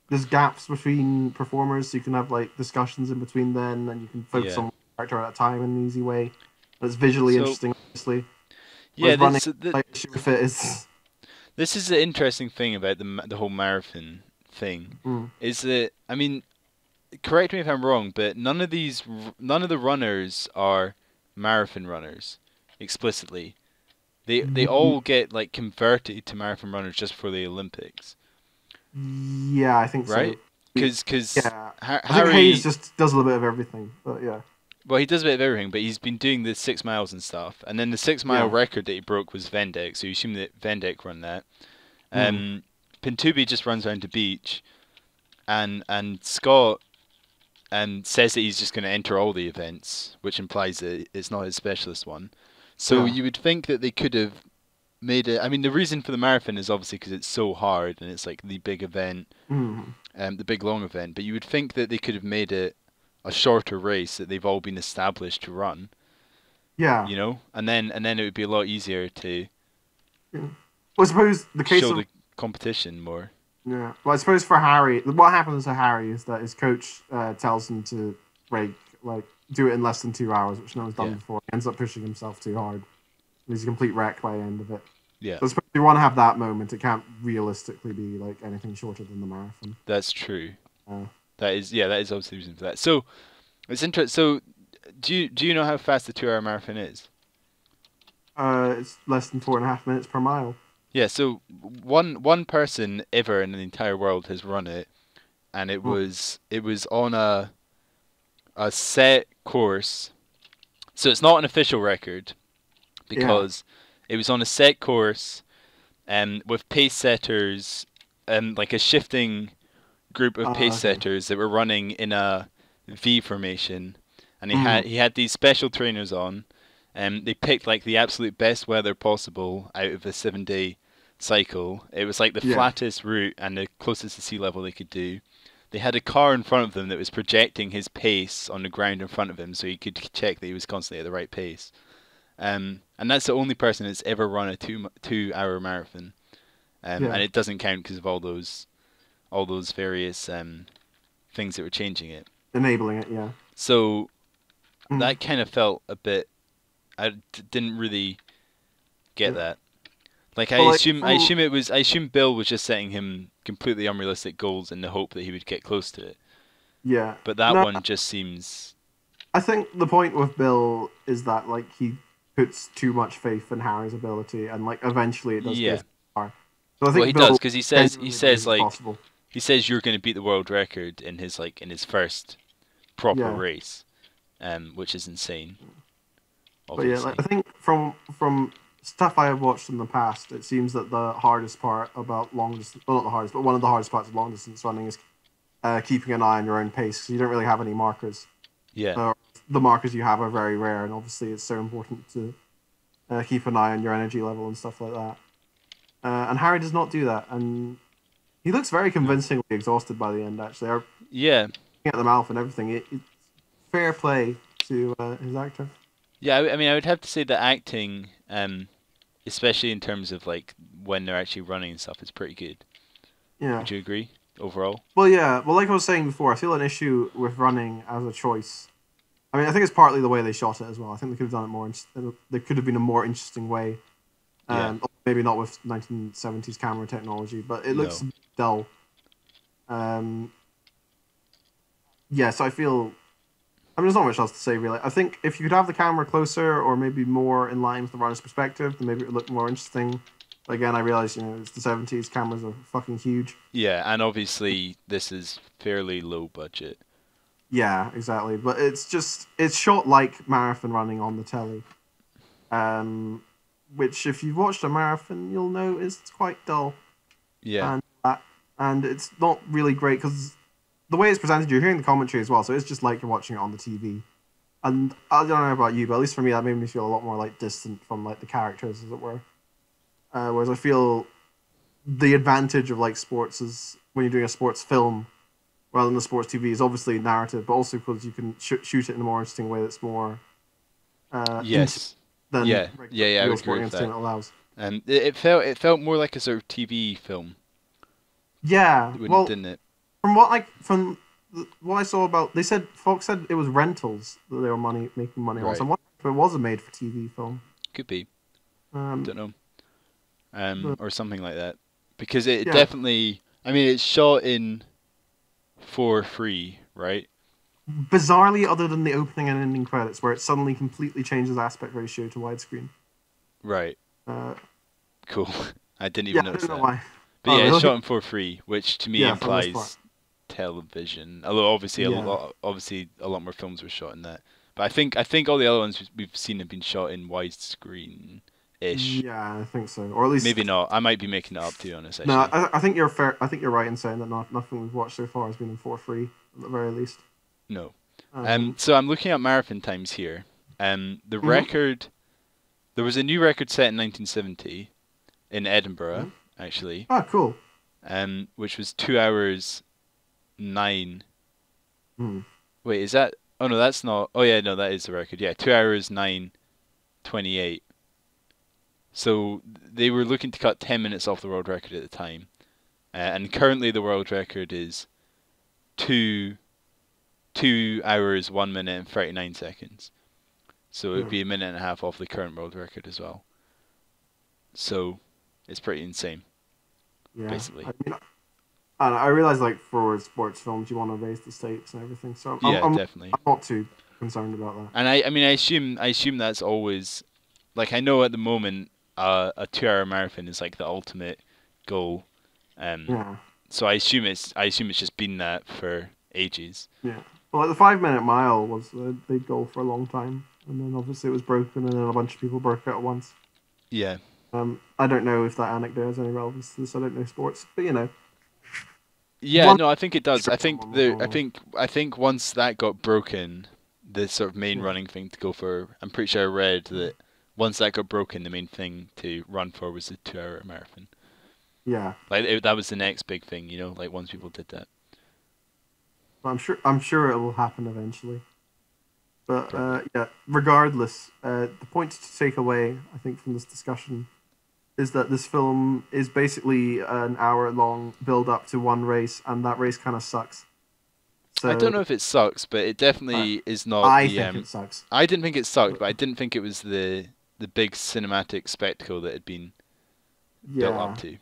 there's gaps between performers, so you can have like discussions in between then, and you can focus
Yeah.
on one character at a time in an easy way. And it's visually
So
interesting, obviously.
yeah,
Whereas running
this
like issue with it is
this is the interesting thing about the whole marathon thing,
mm,
is that I mean, correct me if I'm wrong, but none of the runners are marathon runners explicitly. They
mm,
all get like converted to marathon runners just for the Olympics,
yeah, I think so.
right? Because
Yeah, I think Hayes
Harry,
just does a little bit of everything, but yeah,
well, he does a bit of everything, but he's been doing the 6 miles and stuff, and then the 6 mile
yeah,
record that he broke was Vendek, so you assume that Vendek run that.
mm,
Pintubi just runs around the beach, and Scott says that he's just going to enter all the events, which implies that it's not his specialist one. So
yeah,
you would think that they could have made it. I mean, the reason for the marathon is obviously because it's so hard and it's like the big event,
mm,
the big long event. But you would think that they could have made it a shorter race that they've all been established to run,
yeah.
you know, and then it would be a lot easier to
Yeah. Well, I suppose the case
show
of
the competition more.
yeah. Well, I suppose for Harry, what happens to Harry is that his coach tells him to break, like, do it in less than 2 hours, which no one's done
Yeah,
before. He ends up pushing himself too hard. He's a complete wreck by the end of it.
yeah,
So I suppose if you want to have that moment, it can't realistically be like anything shorter than the marathon.
that's true.
Uh,
That is obviously the reason for that. So it's interesting. So do you know how fast the 2 hour marathon is?
it's less than 4.5 minutes per mile.
Yeah, so one person ever in the entire world has run it, and
Mm,
it was on a set course. So it's not an official record
yeah.
because it was on a set course, with pace setters, like a shifting group of pace
Okay.
setters that were running in a V formation, and
Mm,
he had these special trainers on, and they picked like the absolute best weather possible out of a 7 day cycle. It was like the
yeah.
flattest route and the closest to sea level they could do. They had a car in front of them that was projecting his pace on the ground in front of him, so he could check that he was constantly at the right pace. And that's the only person that's ever run a 2 hour marathon.
Yeah.
And it doesn't count because of all those various things that were changing it.
Enabling it. Yeah.
So
Mm,
that kind of felt a bit. Didn't really get
yeah.
that. Like
Well, like
I assume Bill was just setting him completely unrealistic goals in the hope that he would get close to it.
yeah.
But that
No,
one just seems.
I think the point with Bill is that like he puts too much faith in Harry's ability, and like eventually it does go
Yeah.
too far. So I
Well,
think
he does
Bill
because he
genuinely believes
says
it's
like
possible.
he says you're going to beat the world record in his first proper
Yeah,
race, which is insane,
but yeah, like
obviously.
I think from stuff I have watched in the past, it seems that the hardest part about long distance, well, not the hardest, but one of the hardest parts of long distance running is keeping an eye on your own pace. 'Cause you don't really have any markers.
Yeah.
Uh, the markers you have are very rare, and obviously it's so important to keep an eye on your energy level and stuff like that. And Harry does not do that, and he looks very
No.
convincingly exhausted by the end. Actually, looking
Yeah.
at the mouth and everything, it's fair play to his actor.
Yeah. I mean, I would have to say the acting, especially in terms of like when they're actually running and stuff, is pretty good.
Yeah.
Would you agree overall?
Well, yeah. Well, like I was saying before, I feel an issue with running as a choice. I mean, I think it's partly the way they shot it as well. I think they could have done it more. There could have been a more interesting way.
Yeah.
Maybe not with 1970s camera technology, but it looks
No.
dull. Um, yeah, so I feel. I mean, there's not much else to say really. I think if you could have the camera closer or maybe more in line with the runner's perspective, then maybe it would look more interesting. But again, I realize it's the 70s. Cameras are fucking huge.
Yeah, and obviously this is fairly low budget.
Yeah, exactly. But it's shot like marathon running on the telly. Which if you've watched a marathon, you'll know is quite dull,
Yeah.
and and it's not really great because the way it's presented, you're hearing the commentary as well, so it's just like you're watching it on the TV. And I don't know about you, but at least for me, that made me feel a lot more like distant from like the characters, as it were. Whereas I feel the advantage of like sports is when you're doing a sports film rather than a sports TV is obviously narrative, but also because you can shoot it in a more interesting way that's more intimate
Yes.
than
Yeah.
regular
Yeah. Yeah. I
real
would agree
sporting
with that.
entertainment allows.
And it felt more like a sort of TV film,
Yeah,
wouldn't
well,
didn't it?
what I saw about, they said Fox said it was rentals that they were making money on.
Right.
So I'm wondering if it was a made-for-TV film.
Could be.
Um,
Don't know.
but
Or something like that. Because it
yeah,
definitely. I mean, it's shot in 4:3, right?
bizarrely, other than the opening and ending credits, where it suddenly completely changes aspect ratio to widescreen.
Right.
Uh,
Cool. I didn't
yeah,
even
I
notice
don't know
that.
why.
But
Oh,
yeah, it's
really?
shot in 4:3, which to me
Yeah, for the most part.
implies television. Although obviously
Yeah,
obviously a lot more films were shot in that. But I think all the other ones we've seen have been shot in widescreen ish.
yeah, I think so. Or at least
Maybe not. I might be making it up, to be honest,
no.
actually.
I think you're fair. I think you're right in saying that nothing we've watched so far has been in 4:3 at the very least.
No.
Um,
So I'm looking at marathon times here. The
mhm,
record there was a new record set in 1970 in Edinburgh,
mhm.
actually.
Ah, cool.
Which was 2 hours 9.
Hmm.
Wait, is that? Oh no, that's not. Oh yeah, no, that is the record. Yeah, 2 hours 9:28. So they were looking to cut 10 minutes off the world record at the time, and currently the world record is two 2 hours 1 minute and 39 seconds. So it would
Yeah.
be a minute and a half off the current world record as well. So it's pretty insane,
Yeah.
basically.
I mean, I realize like for sports films, you want to raise the stakes and everything. So
Yeah, definitely.
I'm not too concerned about that.
And I mean, I assume that's always like I know at the moment, a 2 hour marathon is like the ultimate goal. Um,
Yeah.
so I assume it's just been that for ages.
Yeah. Well, like the 5 minute mile was a big goal for a long time, and then obviously it was broken, and then a bunch of people broke it at once.
Yeah.
I don't know if that anecdote has any relevance to this. I don't know sports, but
Yeah,
one
no, I think it does. I
sure
think
someone will
the
go
I
on.
think I think once that got broken, the sort of main
Yeah.
running thing to go for, I'm pretty sure I read that once that got broken, the main thing to run for was the 2 hour marathon.
Yeah.
Like that was the next big thing, like once people did that.
But I'm sure it will happen eventually. But
Probably.
yeah, regardless, the point to take away, I think, from this discussion is that this film is basically an hour long build up to one race, and that race kind of sucks.
I don't
So
know if it sucks, but it
uh,
definitely is not
I
the
think it sucks.
I didn't think it sucked, but I didn't think it was the big cinematic spectacle that had been built up
Yeah,
to.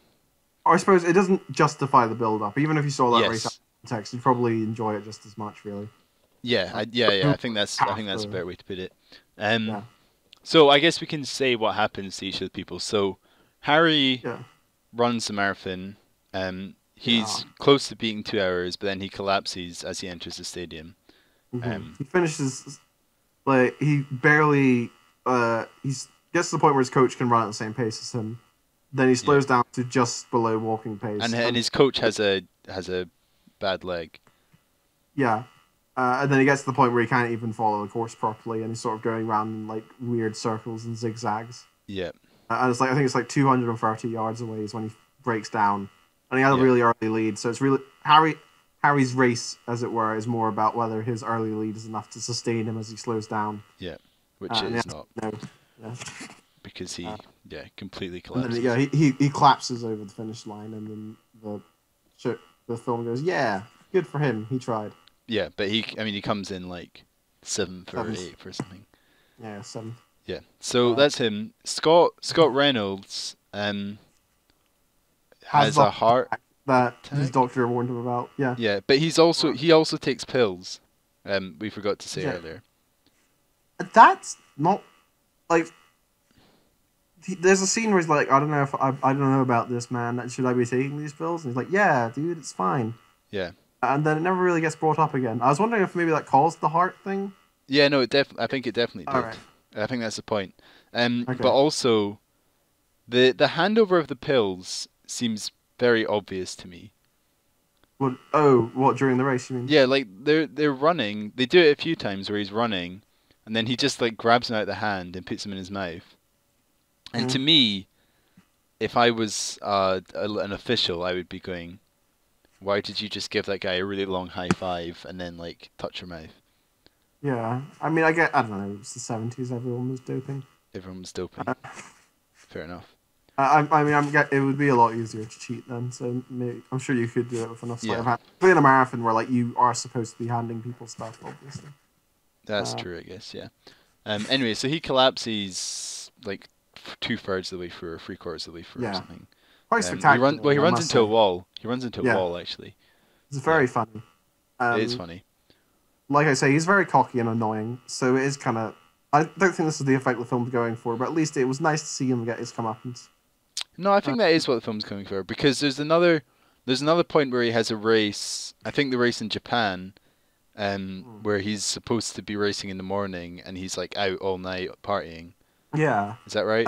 or I suppose it doesn't justify the build up. Even if you saw that race out
Yes.
of context, you'd probably enjoy it just as much, really.
Yeah,
Uh,
yeah. I think
half
that's a
the
better way to put it. Um,
yeah,
so I guess we can say what happens to each of the people. So Harry
yeah,
runs the marathon.
yeah.
He's close to beating 2 hours, but then he collapses as he enters the stadium. Um,
He finishes like he barely. He's gets to the point where his coach can run at the same pace as him. Then he
yeah,
slows down to just below walking pace,
and
and
his coach has a bad leg.
yeah, and then he gets to the point where he can't even follow the course properly, and he's sort of going around in like weird circles and zigzags.
Yeah,
And it's like I think it's like 230 yards away is when he breaks down, and he had a
yeah,
really early lead. So it's really Harry's race, as it were, is more about whether his early lead is enough to sustain him as he slows down.
yeah. Which it
And
is
yeah,
not
no, yeah.
because
Uh,
he completely
and then yeah,
collapses.
he collapses over the finish line, and then the film goes, yeah, good for him, he tried.
Yeah, but he comes in like seventh or
Seventh,
eighth or something.
yeah, seventh.
Yeah. So
Uh,
that's him. Scott Reynolds
has
has
the
a heart
heart that his
attack.
doctor warned him about. Yeah,
Yeah, but he also takes pills. We forgot to say
yeah.
earlier.
That's not like. There's a scene where he's like, I don't know about this, man. Should I be taking these pills? And he's like, yeah, dude, it's fine.
Yeah.
And then it never really gets brought up again. I was wondering if maybe that caused the heart thing.
Yeah, no, I think it definitely
All
did.
right.
I think that's the point. But
Okay.
also the handover of the pills seems very obvious to me.
What? Oh, what during the race? You mean?
Yeah, like they're running. They do it a few times where he's running, and then he just like grabs him out of the hand and puts him in his mouth. And
Mm.
to me, if I was an official, I would be going, "Why did you just give that guy a really long high five and then like touch your mouth?"
Yeah. I mean, I don't know. It's the 70s. Everyone was doping.
Everyone was doping.
Uh,
Fair enough.
I mean, it would be a lot easier to cheat then. So maybe, I'm sure you could do it with enough sleight of
Yeah,
hand. Playing a marathon where like you are supposed to be handing people stuff, obviously.
that's
Uh,
true, I guess. Yeah. Anyway, so he collapses like 2/3 of the way through, or 3/4 of the way through, or
yeah,
something.
quite
He
spectacular, I
runs
must
into a
say.
wall. He runs into a
Yeah,
wall actually.
it's
Yeah,
very funny.
it is
Um,
funny.
like I say, he's very cocky and annoying. So it is kind of. I don't think this is the effect the film's going for, but at least it was nice to see him get his comeuppance.
No, I
Uh,
think that is what the film's going for, because there's another point where he has a race. I think the race in Japan, where he's supposed to be racing in the morning, and he's like out all night partying.
yeah.
Is that right?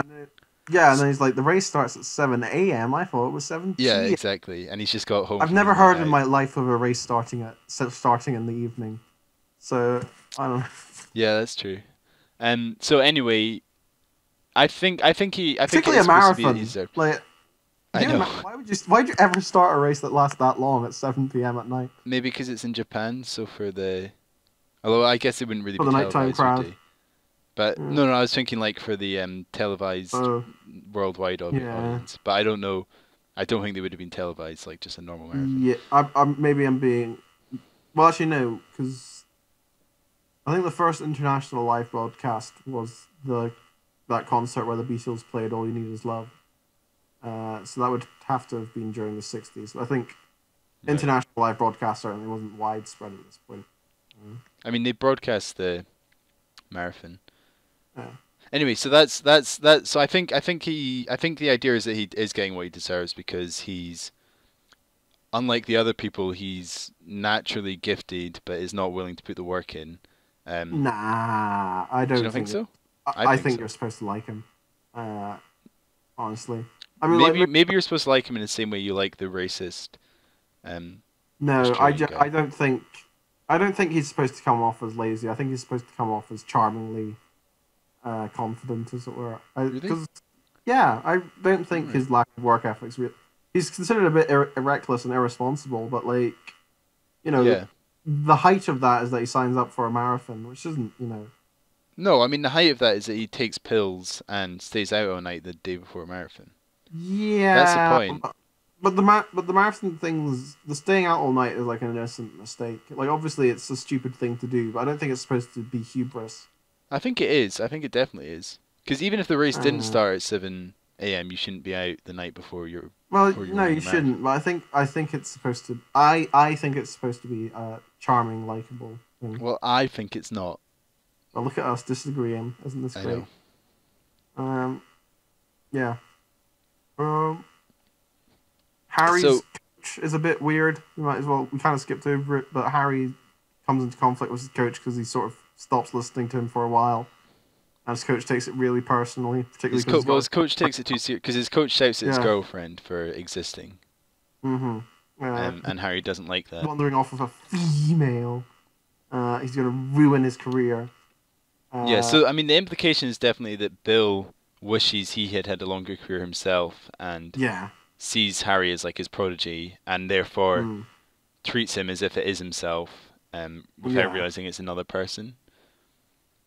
Yeah, and then he's like, the race starts at 7 a.m. I thought it was 7
Yeah,
p.m.
exactly. And he's just got home
I've
from
never
his night
heard in
out.
my life of a race starting in the evening. So, I don't know.
Yeah, that's true. So anyway, I think it
Particularly
is
a
supposed to be that
marathon.
he's there.
Like,
I know.
why'd you ever start a race that lasts that long at 7 p.m. at night?
Maybe because it's in Japan, so although I guess it wouldn't really
For
be
the nighttime
televised, would
crowd.
they? But
Yeah.
no, I was thinking like for the televised
Oh,
worldwide
yeah.
audience. But I don't know. I don't think they would have been televised like just a normal marathon.
Yeah, maybe I'm being. Well, actually, no, because I think the first international live broadcast was that concert where the Beatles played "All You Need Is Love." So that would have to have been during the '60s. I think
Right.
international live broadcast certainly wasn't widespread at this point.
I mean, they broadcast the marathon.
Yeah.
Anyway, so that's that. So I think the idea is that he is getting what he deserves because he's unlike the other people. He's naturally gifted, but is not willing to put the work in.
Nah, I
Do you
don't
not think
think.
so?
I
think
think
so.
you're supposed to like him. Honestly, I mean, like,
Maybe you're supposed to like him in the same way you like the racist
no,
Australian guy.
I don't think he's supposed to come off as lazy. I think he's supposed to come off as charmingly confident, as it were.
Really?
Because yeah, I don't think
Alright.
his lack of work ethics. He's considered a bit reckless and irresponsible, but like, you know,
Yeah.
the height of that is that he signs up for a marathon, which isn't, you know.
No, I mean the height of that is that he takes pills and stays out all night the day before a marathon. That's the
Yeah,
point.
but the marathon things, the staying out all night is like an innocent mistake. Like obviously it's a stupid thing to do, but I don't think it's supposed to be hubris.
I think it is. I think it definitely is. Because even if the race didn't
Uh,
start at 7 a.m., you shouldn't be out the night
well,
before you're
no,
running
you
a marathon.
shouldn't. But I think it's supposed to. I think it's supposed to be a charming, likable thing.
Well, I think it's not.
But look at us disagreeing. Isn't this
I
great?
know.
Um, yeah. Um, Harry's
So
coach is a bit weird. We kind of skipped over it, but Harry comes into conflict with his coach because he sort of stops listening to him for a while. And his coach takes it really personally, particularly because
his coach takes it too serious because his coach shouts at his
yeah.
girlfriend for existing,
Mm-hmm.
and Harry doesn't like that.
Wandering off with a female. He's going to ruin his career.
Yeah, so I mean the implication is definitely that Bill wishes he had had a longer career himself and
yeah.
sees Harry as like his prodigy and therefore
Mm.
treats him as if it is himself, without realizing it's another person.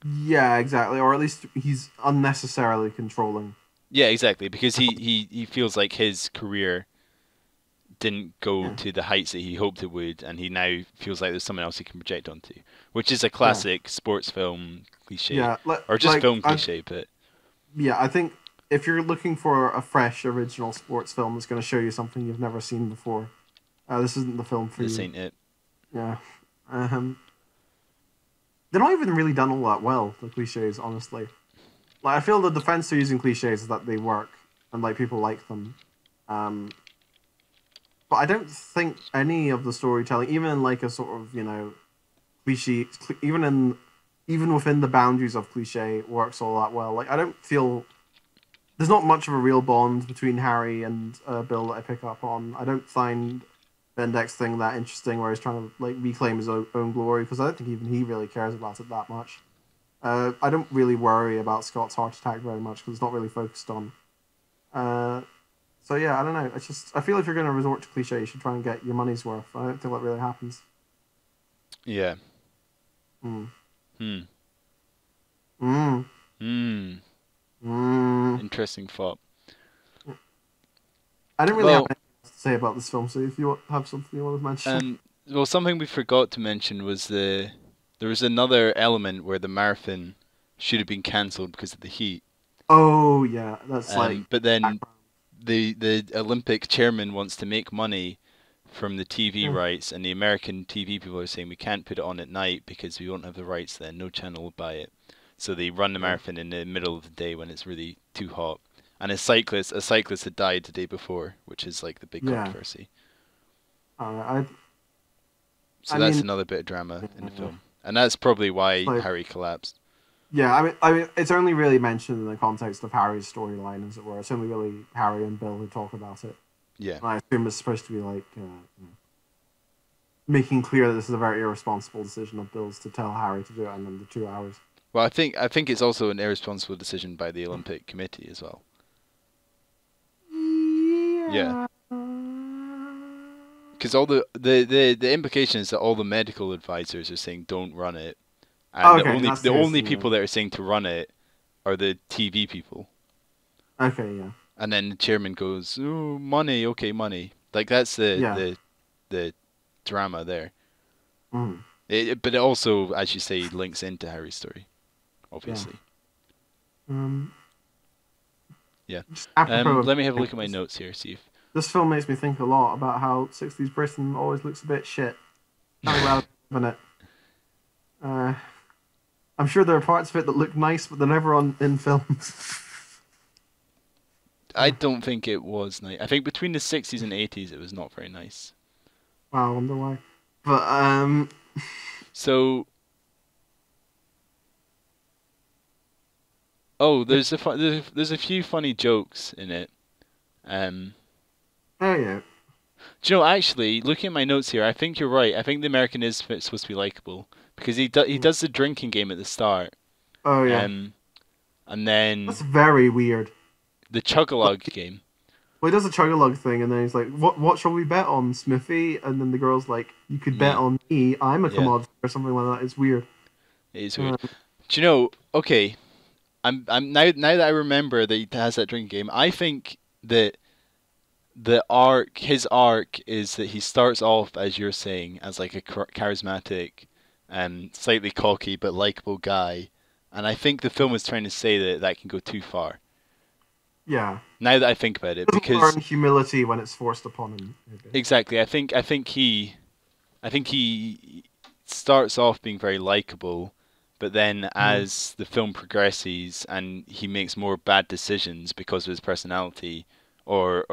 Yeah, exactly. Or at least he's unnecessarily controlling.
Yeah, exactly, because he feels like his career didn't go
Yeah.
to the heights that he hoped it would, and he now feels like there's someone else he can project onto, which is a classic sports film cliche,
Yeah,
or just
like
film cliche. But
yeah, I think if you're looking for a fresh, original sports film that's going to show you something you've never seen before, this isn't the film for
this
you.
ain't it.
Yeah. They're not even really done all that well, the cliches, honestly. Like, I feel the defense to using cliches is that they work, and, like, people like them. But I don't think any of the storytelling, even in, like, a sort of, you know, cliche, even within the boundaries of cliche, works all that well. Like, I don't feel... There's not much of a real bond between Harry and Bill that I pick up on. I don't find Bendek's thing that interesting where he's trying to like reclaim his own glory because I don't think even he really cares about it that much. I don't really worry about Scott's heart attack very much because it's not really focused on. So yeah, I don't know. I feel if you're going to resort to cliche, you should try and get your money's worth. I don't think that really happens.
Yeah.
Hmm.
Hmm.
Hmm.
Hmm.
Hmm.
Interesting thought.
I didn't really have
Well,
anything else to say about this film, so if you have something you want to mention.
well, something we forgot to mention was there was another element where the marathon should have been cancelled because of the heat.
Oh yeah, that's like
But then
background.
the Olympic chairman wants to make money from the TV
Yeah.
rights, and the American TV people are saying we can't put it on at night because we won't have the rights then. No channel will buy it. So they run the
Yeah.
marathon in the middle of the day when it's really too hot. And a cyclist had died the day before, which is like the big
Yeah.
controversy.
I
So
I
that's
mean,
another bit of drama in the
uh,
film, and that's probably
it's
why
like
Harry collapsed.
yeah. I mean, it's only really mentioned in the context of Harry's storyline, as it were. It's only really Harry and Bill who talk about it.
Yeah.
And I assume it's supposed to be like making clear that this is a very irresponsible decision of Bill's to tell Harry to do it, and then the 2 hours.
Well, I think it's also an irresponsible decision by the Olympic Committee as well. Yeah.
Yeah.
Because all the implication is that all the medical advisors are saying don't run it,
Oh,
and
okay, that's
the only
yeah.
people that are saying to run it are the TV people.
Okay, yeah.
And then the chairman goes, "Oh, money, okay, money." Like that's the
Yeah.
the drama there.
Mm,
But it also, as you say, links into Harry's story,
yeah.
obviously.
Um,
Yeah.
just apropos
Let me have a
of
look at my notes here. See if.
this film makes me think a lot about how 60s Britain always looks a bit shit. Kind of glad I live in it. I'm sure there are parts of it that look nice, but they're never on in film.
I don't think it was nice. I think between the 60s and 80s, it was not very nice.
Wow, I wonder why. But
So, oh, there's a few funny jokes in it. Um,
oh yeah,
do you know, actually, looking at my notes here, I think you're right. I think the American is supposed to be likable because he does the drinking game at the start.
oh yeah.
Um, and then
That's very weird.
the chug-a-lug game.
Well, he does a chug-a-lug thing, and then he's like, "What shall we bet on, Smithy?" And then the girl's like, "You could bet
Me.
on me. I'm a
Yeah,
commodity," or something like that. It's weird.
it is
Uh,
weird. Do you know? Okay, I'm now that I remember that he has that drinking game. I think that his arc is that he starts off, as you're saying, as like a charismatic, slightly cocky but likable guy, and I think the film is trying to say that that can go too far.
yeah,
Now that I think about it,
he doesn't
because
learn humility when it's forced upon him. Maybe.
exactly, I think he starts off being very likable, but then
Mm,
as the film progresses and he makes more bad decisions because of his personality, or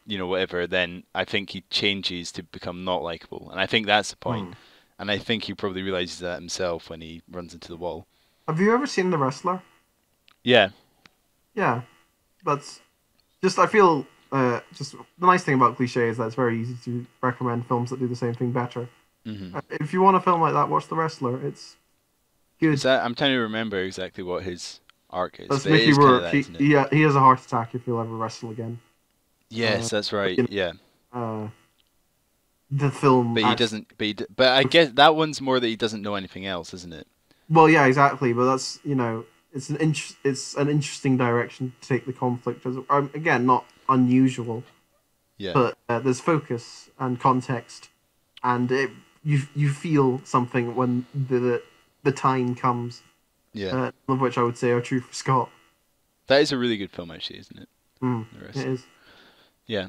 yeah.
whatever, then I think he changes to become not likable, and I think that's the point.
Mm.
And I think he probably realizes that himself when he runs into the wall.
Have you ever seen The Wrestler?
Yeah,
Yeah, that's just. I feel just the nice thing about cliche is that it's very easy to recommend films that do the same thing better. If you want a film like that, watch The Wrestler. It's
is
good.
that I'm trying to remember exactly what his arc is,
That's
but it
Mickey
is kind of
Rourke.
that, isn't it?
He has a heart attack if he'll ever wrestle again.
Yes, that's right.
You
Yeah.
know, the film.
But he doesn't. But I guess that one's more that he doesn't know anything else, isn't it?
Well, yeah, exactly. But that's it's an interesting direction to take the conflict. As again, not unusual,
Yeah.
but there's focus and context, and you feel something when the time comes.
Yeah.
Some of which I would say are true for Scott.
That is a really good film, actually, isn't it? The
It
rest.
is.
Yeah.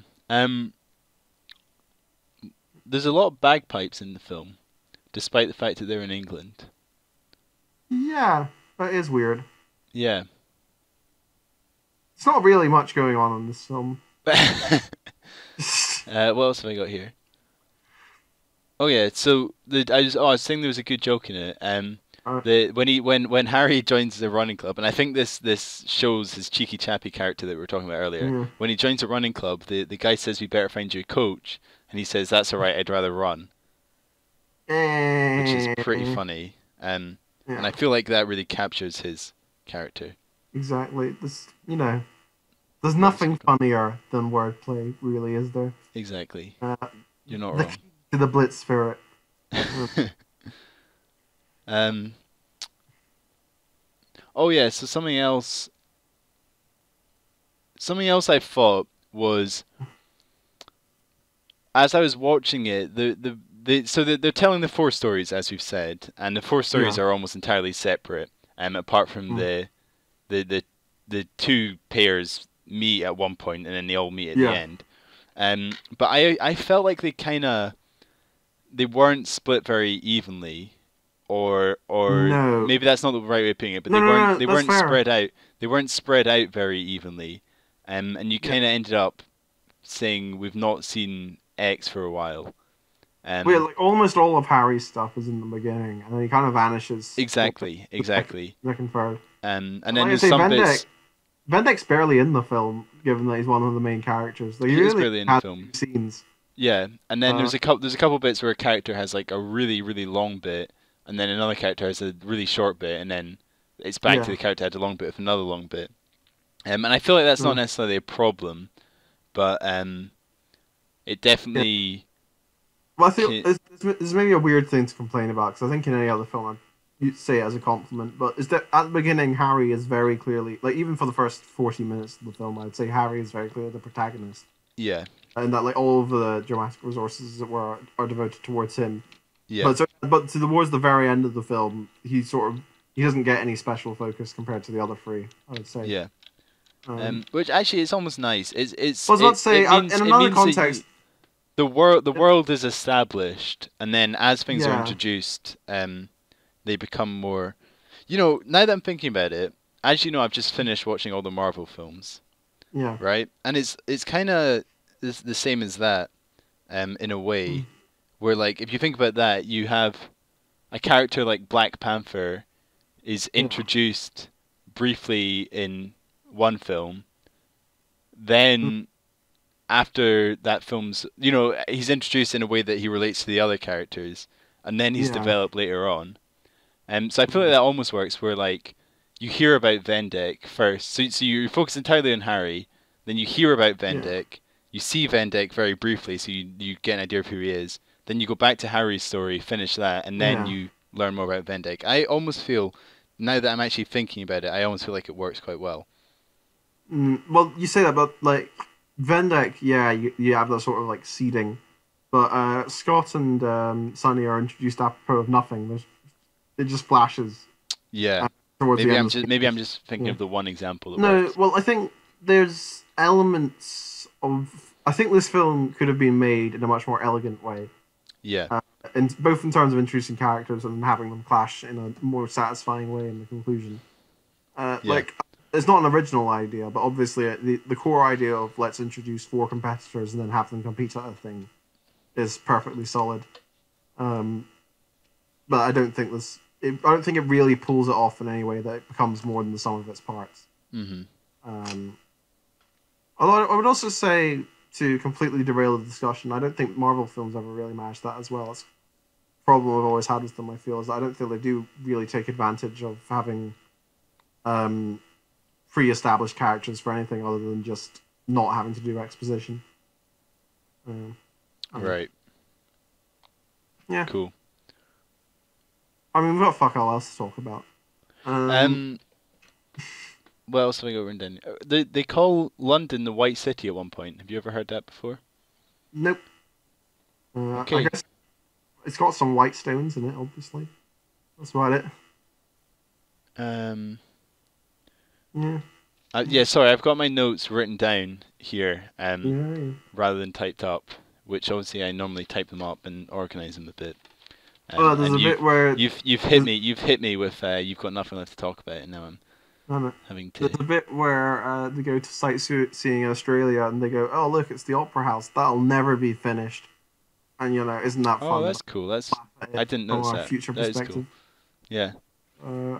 There's a lot of bagpipes in the film, despite the fact that they're in England.
Yeah, that is weird.
Yeah.
It's not really much going on in this film.
What else have I got here? Oh yeah, so I was saying there was a good joke in it.
Uh,
When Harry joins the running club, and I think this shows his cheeky chappy character that we were talking about earlier.
yeah.
When he joins a running club, the guy says we better find you a coach, and he says that's all right, I'd rather run, which is pretty funny. And
Yeah,
I feel like that really captures his character.
exactly. There's nothing funnier than wordplay, really, is there?
Exactly.
Uh,
You're not
the
wrong.
key to the Blitz spirit.
um. Oh yeah. So something else. Something else I thought was as I was watching it, they're telling the four stories as we've said, and the four stories
Yeah.
are almost entirely separate, apart from
Mm.
the the the two pairs meet at one point and then they all meet at the
Yeah.
end. But I felt like they weren't split very evenly, or
No.
maybe that's not the right way of putting it, but
No, no, no,
they
that's
weren't
fair.
spread out. They weren't spread out very evenly, and you
Yeah.
kind of ended up saying we've not seen X for a while.
Well, yeah,
Um,
like almost all of Harry's stuff is in the beginning, and then he kind of vanishes for
exactly,
the second,
exactly.
second third.
And
And
then
like I
there's
say,
some bits.
Vendek's barely in the film, given that he's one of the main characters. Like he
He is
really
barely in the
has
film.
two scenes.
Yeah, and then
Uh,
there's a couple bits where a character has like a really long bit, and then another character has a really short bit, and then it's back to
yeah,
the character had a long bit with another long bit. And I feel like that's not
uh,
necessarily a problem, but it
yeah.
definitely
Well, I feel
can,
it's maybe a weird thing to complain about because I think in any other film you'd say it as a compliment, but is that at the beginning Harry is very clearly like even for the first 40 minutes of the film, I'd say Harry is very clearly the protagonist,
yeah,
and that like all of the dramatic resources that were are devoted towards him.
yeah,
But towards the very end of the film, he doesn't get any special focus compared to the other three. I would say.
yeah.
Um,
Which actually is almost nice.
I was about to say in
It
another
means that
context.
the world is established, and then as things are
Yeah,
introduced, they become more. You know, now that I'm thinking about it, as you know, I've just finished watching all the Marvel films,
yeah,
right? And it's kind of the same as that, in a
mm,
way, where like if you think about that, you have a character like Black Panther is
yeah,
introduced briefly in one film,
mm,
then after that film's, you know, he's introduced in a way that he relates to the other characters, and then he's
yeah,
developed later on. So I feel like
mm,
that almost works where like you hear about Vendek first, so you focus entirely on Harry, then you hear about
yeah,
Vendek, you see Vendek very briefly, so you get an idea of who he is. Then you go back to Harry's story, finish that, and then
yeah.
you learn more about Vendek. I almost feel, now that I'm actually thinking about it, I almost feel like it works quite well.
Well, you say that, but like Vendek, yeah, you have that sort of like seeding, but Scott and Sonny are introduced apropos of nothing. It just flashes
Yeah,
uh, towards the end of the
maybe I'm
series.
just thinking
Yeah.
of the one example that
No,
works.
well, I think there's elements of. I think this film could have been made in a much more elegant way,
Yeah,
and both in terms of introducing characters and having them clash in a more satisfying way in the conclusion.
yeah,
Like, it's not an original idea, but obviously the core idea of let's introduce four competitors and then have them compete at a thing is perfectly solid. Um, but I don't think I don't think it really pulls it off in any way that it becomes more than the sum of its parts.
hmm
Um, Although I would also say, to completely derail the discussion, I don't think Marvel films ever really manage that as well. It's a problem I've always had with them. I feel is that I don't feel they do really take advantage of having um, pre-established characters for anything other than just not having to do exposition. Um, um,
right,
yeah,
cool.
I mean we've got fuck all else to talk about. Um,
Um, what else have I got written down? They call London the White City at one point. Have you ever heard that before?
nope. I
Okay.
guess it's got some white stones in it. Obviously, that's about it.
Um,
Yeah,
yeah, sorry, I've got my notes written down here,
yeah, yeah.
rather than typed up, which obviously I normally type them up and organize them a bit.
There's
And
a bit where there's,
you've hit me with you've got nothing left to talk about, and now I'm
no, no.
having
There's
to.
a bit where they go to sightseeing in Australia and they go, "Oh, look, it's the Opera House. That'll never be finished." And isn't that
Oh,
fun?
that's cool. That's
Laugh at
I
it
didn't
from
notice
our
that.
future
That is cool.
perspective.
Yeah.
Uh,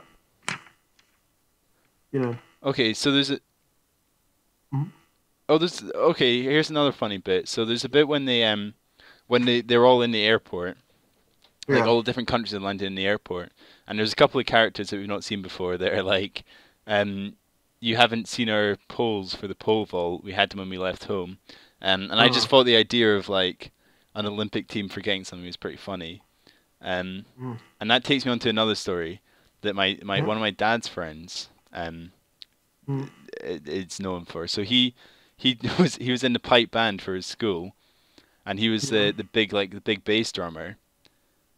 you know.
Okay, so there's a
Mhm.
oh there's okay. Here's another funny bit. So there's a bit when they're all in the airport, like
Yeah.
all the different countries in London in the airport, and there's a couple of characters that we've not seen before that are like, um, you haven't seen our poles for the pole vault. We had them when we left home, and I
Uh,
just thought the idea of like an Olympic team forgetting something was pretty funny. Um,
mm,
and that takes me on to another story that my
yeah.
one of my dad's friends
Mm,
it's known for. So he was in the pipe band for his school, and he was
Yeah.
the big bass drummer.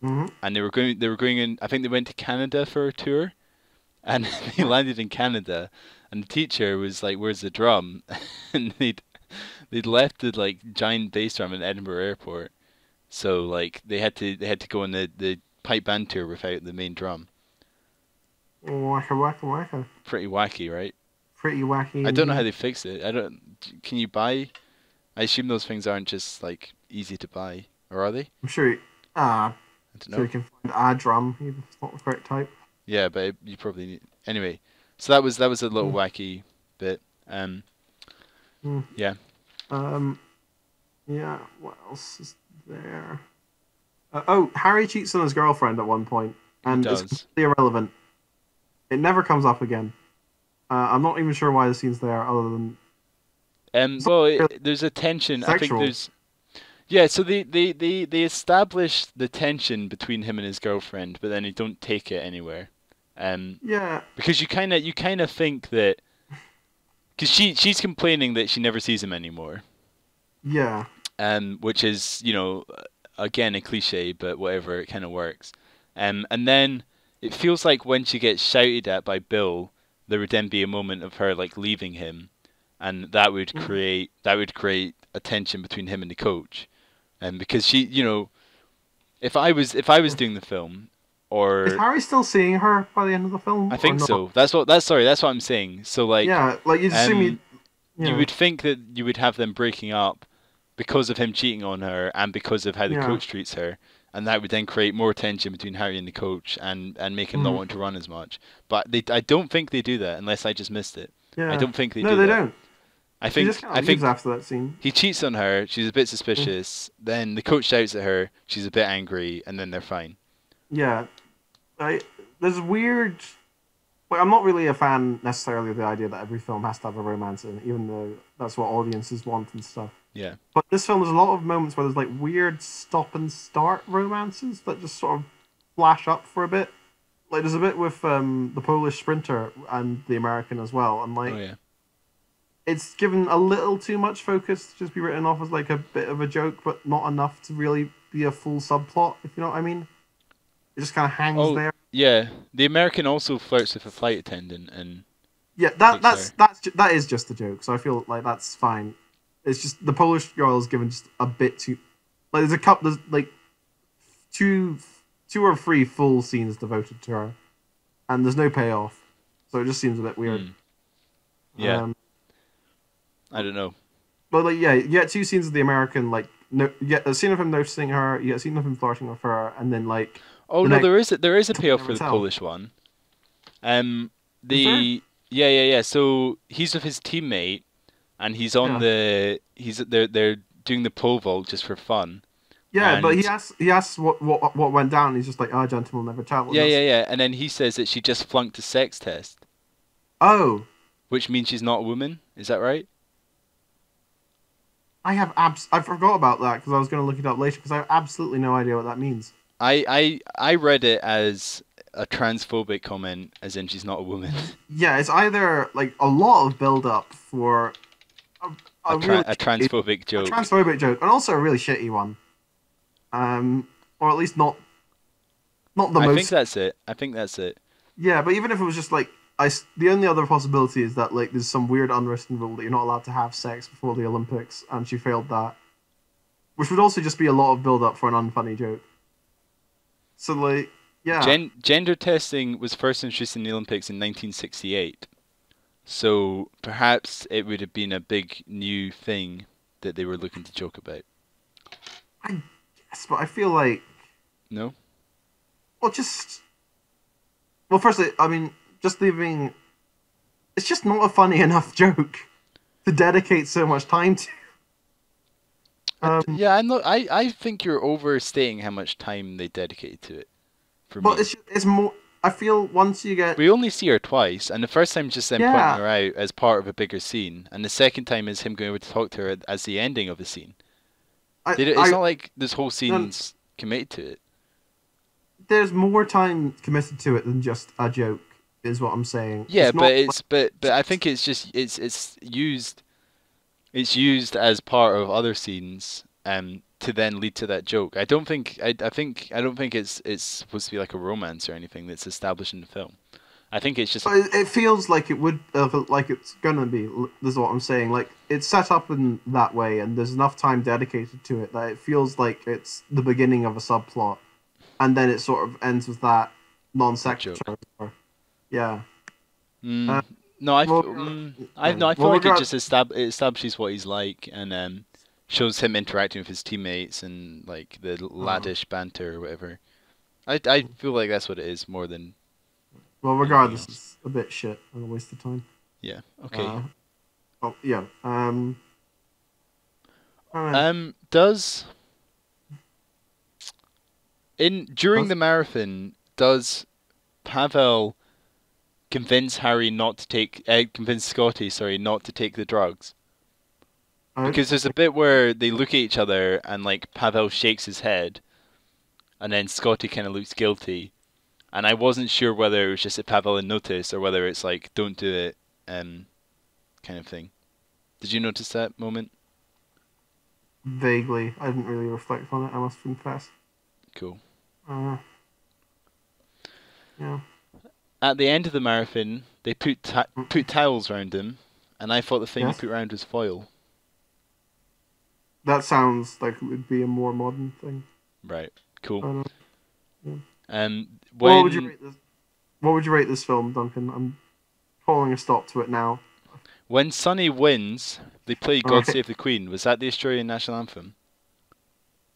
Hmm.
And they were going in. I think they went to Canada for a tour, and they
Yeah.
landed in Canada, and the teacher was like, "Where's the drum?" and they'd left the like giant bass drum in Edinburgh Airport, so like they had to go on the pipe band tour without the main drum.
Waka waka waka.
Pretty wacky, right?
Pretty wacky
I don't know how
indeed.
they fix it. I don't. Can you buy? I assume those things aren't just like easy to buy, or are they?
I'm sure.
I don't
Sure
know.
you can find a drum, even if it's not the correct type.
Yeah, but you probably need. Anyway, so that was a little
Mm.
wacky bit.
Mm.
Yeah,
Um. Yeah. What else is there? Oh, Harry cheats on his girlfriend at one point,
he
and it's
does.
completely irrelevant. It never comes up again. I'm not even sure why the scene's there, other than it's not
Well,
really
there's a tension. I think
sexual.
there's. Yeah, so they establish the tension between him and his girlfriend, but then they don't take it anywhere.
Yeah.
Because you kind of think that because she's complaining that she never sees him anymore.
Yeah.
Which is, again a cliche, but whatever, it kind of works. And then it feels like when she gets shouted at by Bill, there would then be a moment of her like leaving him, and
Mm.
that would create a tension between him and the coach, and because she, if I was doing the film,
Is
or
Harry still seeing her by the end of the film,
I
or
think
not?
so. That's what I'm saying. So like,
Yeah. Like you'd assume you.
um, you
Yeah.
would think that you would have them breaking up because of him cheating on her and because of how the
Yeah.
coach treats her, and that would then create more tension between Harry and the coach and make him not
Mm.
want to run as much. But I don't think they do that unless I just missed it. I
Yeah.
don't think they
No,
do
they
that.
don't. She just kind of
I
leaves
think
after that scene.
he cheats on her. She's a bit
Mm.
suspicious. Then the coach shouts at her. She's a bit angry, and then they're fine.
Yeah. I, there's weird. Like, I'm not really a fan necessarily of the idea that every film has to have a romance in it, even though that's what audiences want and stuff.
Yeah.
But this film, there's a lot of moments where there's like weird stop and start romances that just sort of flash up for a bit. Like there's a bit with the Polish sprinter and the American as well, and like
Oh yeah.
it's given a little too much focus to just be written off as like a bit of a joke, but not enough to really be a full subplot. If you know what I mean, it just kind of hangs
Oh
there.
yeah. The American also flirts with a flight attendant and
Yeah, that
takes her.
that is just a joke. So I feel like that's fine. It's just the Polish girl is given just a bit too. Like there's a couple. There's like two, two or three full scenes devoted to her, and there's no payoff. So it just seems a bit weird.
Hmm. Yeah.
Um,
I don't know.
but like yeah, you get two scenes of the American like no, you get a scene of him noticing her, you get a scene of him flirting with her, and then like
Oh
the
no,
next
there is a payoff
never
for the
tell.
Polish one. Um,
Is there?
the yeah. So he's with his teammate, and he's on
Yeah.
the he's they're doing the pole vault just for fun,
Yeah, but
and
he asks what went down. And he's just like, "Oh, gentlemen never tell." And
and then he says that she just flunked a sex test,
oh,
which means she's not a woman. Is that right?
I forgot about that because I was going to look it up later because I have absolutely no idea what that means.
I read it as a transphobic comment, as in she's not a woman.
Yeah, it's either like a lot of build up for a really
A transphobic
a
joke.
transphobic joke and also a really shitty one. Or at least not the
I think
most.
that's it. I think that's it.
Yeah, but even if it was just like the only other possibility is that like there's some weird unwritten rule that you're not allowed to have sex before the Olympics, and she failed that, which would also just be a lot of build up for an unfunny joke. So like, yeah,
Gender testing was first introduced in the Olympics in 1968. So perhaps it would have been a big new thing that they were looking to joke about.
I guess, but I feel like
No?
well, firstly, I mean, just leaving. It's just not a funny enough joke to dedicate so much time to.
Yeah, I'm not, I think you're overstating how much time they dedicated to it. For
But
me.
it's more. I feel once you get
We only see her twice, and the first time is just them pointing
yeah,
her out as part of a bigger scene, and the second time is him going over to talk to her as the ending of the scene. It's
I
not like this whole
no,
scene's committed to it.
there's more time committed to it than just a joke. Is what I'm saying.
Yeah,
It's not like,
but I think it's just it's used as part of other scenes, to then lead to that joke. I don't think I don't think it's supposed to be like a romance or anything that's established in the film. I think it's just
It feels like it would, like it's gonna be. This is what I'm saying. Like it's set up in that way, and there's enough time dedicated to it that it feels like it's the beginning of a subplot, and then it sort of ends with that non sequitur. Yeah.
Mm, no, I
Well,
no, I feel
well,
like it just it establishes what he's like and shows him interacting with his teammates and like the laddish banter or whatever. I feel like that's what it is more than
well,
anything
regardless,
else.
it's a bit shit and a waste of time.
Yeah. Okay.
Oh yeah.
Does during
That's-
the marathon does Pavel convince Harry not to take convince Scotty, sorry, not to take the drugs? Because there's a bit where they look at each other and like Pavel shakes his head, and then Scotty kind of looks guilty, and I wasn't sure whether it was just that Pavel had noticed or whether it's like don't do it, kind of thing. Did you notice that moment?
Vaguely, I didn't really reflect on it. I must confess.
Cool.
Yeah.
At the end of the marathon, they put towels around him, and I thought the thing
Yes.
they put around was foil.
That sounds like it would be a more modern thing.
Right. Cool.
Yeah.
When
What would you rate this? What would you rate this film, Duncan? I'm calling a stop to it now.
when Sonny wins, they play "God
Okay.
Save the Queen." Was that the Australian national anthem?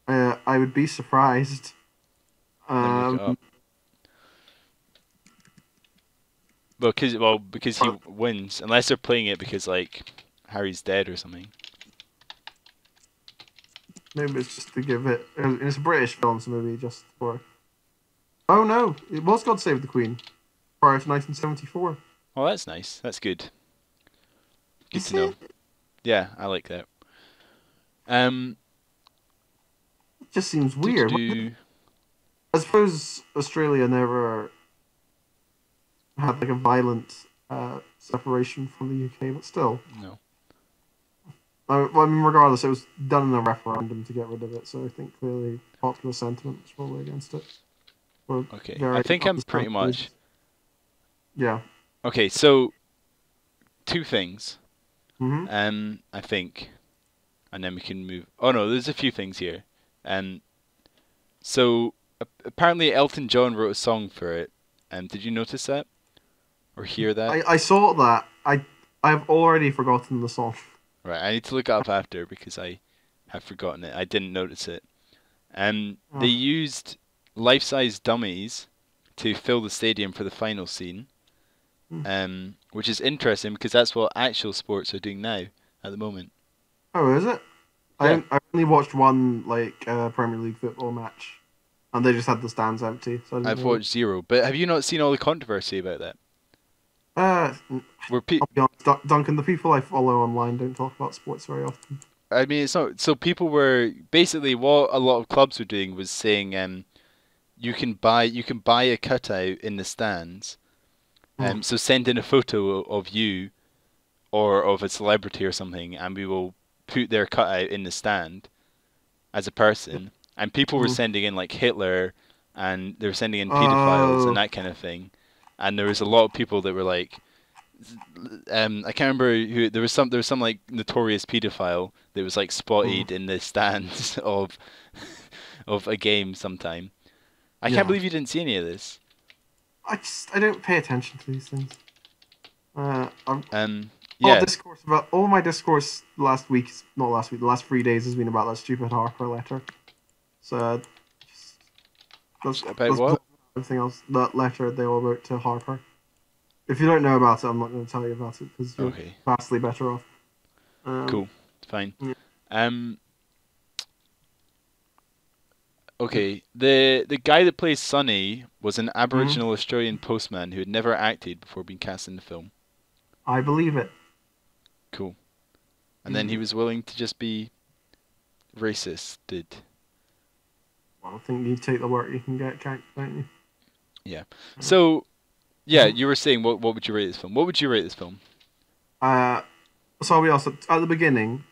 I would be surprised.
Let me look it up. Because he wins, unless they're playing it because like Harry's dead or something.
Maybe it's just to give it. It's a British film, so maybe just for. Oh no! It was God Save the Queen, prior to 1974.
Oh, that's nice. That's good. Good
Is
to know.
it?
Yeah, I like that.
It just seems weird. I suppose Australia never had like a violent separation from the UK, but still.
No.
Well, I mean, regardless, it was done in a referendum to get rid of it, so I think clearly popular sentiment was probably against it.
Okay, I think I'm pretty much.
Yeah.
Okay, so two things.
Mm-hmm.
I think, and then we can move. Oh no, there's a few things here. So apparently Elton John wrote a song for it. Did you notice that or hear that?
I saw that. I've already forgotten the song.
Right, I need to look it up after because I have forgotten it. I didn't notice it. They used life-size dummies to fill the stadium for the final scene, which is interesting because that's what actual sports are doing now at the moment.
Oh, is it?
Yeah.
I only watched one Premier League football match, and they just had the stands empty. So
I've watched zero, but have you not seen all the controversy about that?
I'll
Where
be honest, Duncan. The people I follow online don't talk about sports very often.
I mean, it's not. So people were basically what a lot of clubs were doing was saying, you can buy a cutout in the stands. So send in a photo of you, or of a celebrity or something, and we will put their cutout in the stand, as a person. And people were sending in like Hitler, and they were sending in pedophiles and that kind of thing. And there was a lot of people that were like, I can't remember who. There was some like notorious pedophile that was like spotted in the stands of a game sometime. I can't believe you didn't see any of this.
I don't pay attention to these things.
Yeah.
All my discourse the last 3 days has been about that stupid Harper letter. So that's
what?
Everything else, that letter they all wrote to Harper. If you don't know about it, I'm not going to tell you about it because you're vastly better off.
Cool, fine.
Yeah.
Okay, the guy that plays Sonny was an Aboriginal Australian postman who had never acted before being cast in the film.
I believe it.
Cool. And then he was willing to just be racist.
Well, I think you take the work you can get, don't you?
Yeah. So, yeah, you were saying what would you rate this film? What would you rate this film?
So I'll be honest. At the beginning,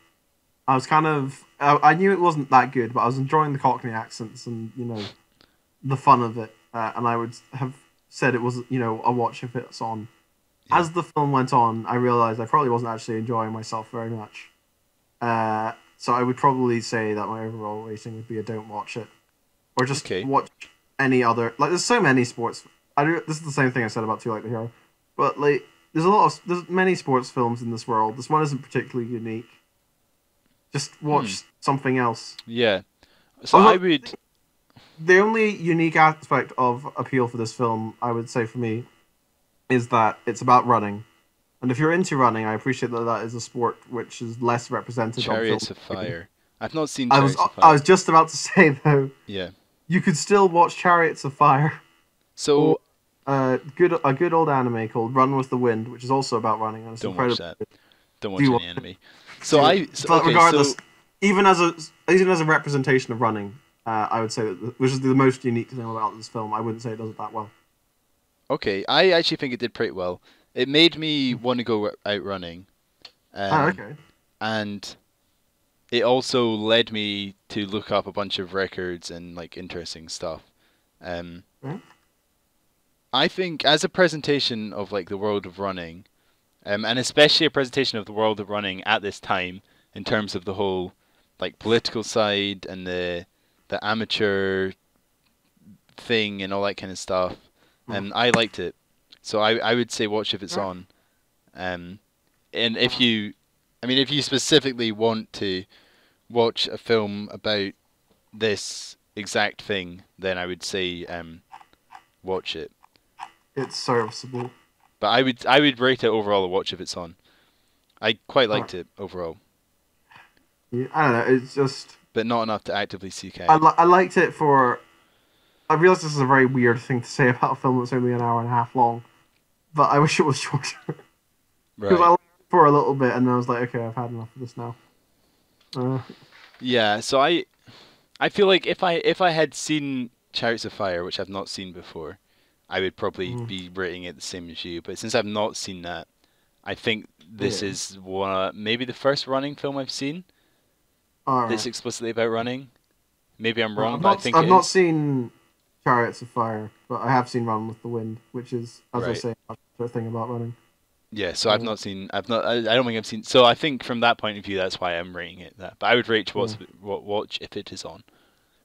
I was kind of I knew it wasn't that good, but I was enjoying the Cockney accents and the fun of it, and I would have said it was a watch if it's on.
Yeah.
As the film went on, I realized I probably wasn't actually enjoying myself very much. So I would probably say that my overall rating would be a don't watch it, or just
Okay.
watch any other. Like, there's so many sports. This is the same thing I said about Too Like the Hero, but like there's many sports films in this world. This one isn't particularly unique. Just watch something else.
Yeah. So I would.
The only unique aspect of appeal for this film, I would say for me, is that it's about running. And if you're into running, I appreciate that that is a sport which is less represented on film.
Chariots of Fire. I've not seen
I was
Chariots of
I
Fire.
was just about to say though,
Yeah.
you could still watch Chariots of Fire, or
So
a good old anime called Run with the Wind, which is also about running, and it's
don't watch
incredible.
that. Don't watch
Do
any
watch
anime. So
Do
I.
it.
So,
But
okay.
regardless,
So
even as a representation of running, I would say that which is the most unique thing about this film. I wouldn't say it does it that well.
okay. I actually think it did pretty well. It made me want to go out running.
Oh, okay.
And it also led me to look up a bunch of records and like interesting stuff. Um,
Hmm?
I think as a presentation of like the world of running, and especially a presentation of the world of running at this time in terms of the whole like political side and the amateur thing and all that kind of stuff, and I liked it. So I would say watch if it's
Yeah.
on. And if you, I mean, if you specifically want to watch a film about this exact thing, then I would say watch it.
It's serviceable.
But I would rate it overall a watch if it's on. I quite
Alright.
liked it overall,
Yeah, I don't know. It's just
but not enough to actively seek out.
I liked it for. I realize this is a very weird thing to say about a film that's only an hour and a half long, but I wish it was shorter because I
Right.
liked it for a little bit and then I was like, okay, I've had enough of this now. Uh,
Yeah. So I feel like if I had seen Chariots of Fire, which I've not seen before, I would probably
mm,
be rating it the same as you. But since I've not seen that, I think this
yeah.
is maybe the first running film I've seen
All
that's
right.
explicitly about running. Maybe I'm
Well,
wrong, but I think
I've
it
not
is.
seen Chariots of Fire, but I have seen Run with the Wind, which is, as I
Right.
say, a sort of thing about running.
Yeah, so I've
Uh,
not seen. I've not. I don't think I've seen. So I think from that point of view, that's why I'm rating it that. But I would rate
yeah.
watch if it is on.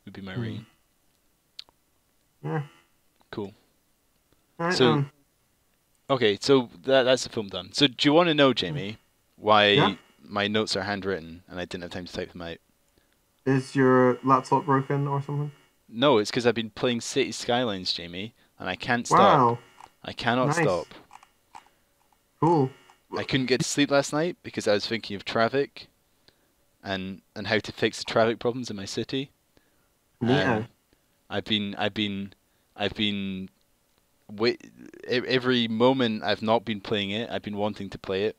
Would be my
Mm.
rating.
Yeah.
Cool.
Right,
So okay, so that's the film done. So do you want to know, Jamie,
yeah.
why my notes are handwritten and I didn't have time to type them out?
Is your laptop broken or something?
No, it's because I've been playing City Skylines, Jamie, and I can't stop.
Wow.
I cannot
Nice.
stop.
Cool.
I couldn't get to sleep last night because I was thinking of traffic and how to fix the traffic problems in my city.
Neato.
I've been I've been I've been every moment I've not been playing it, I've been wanting to play it.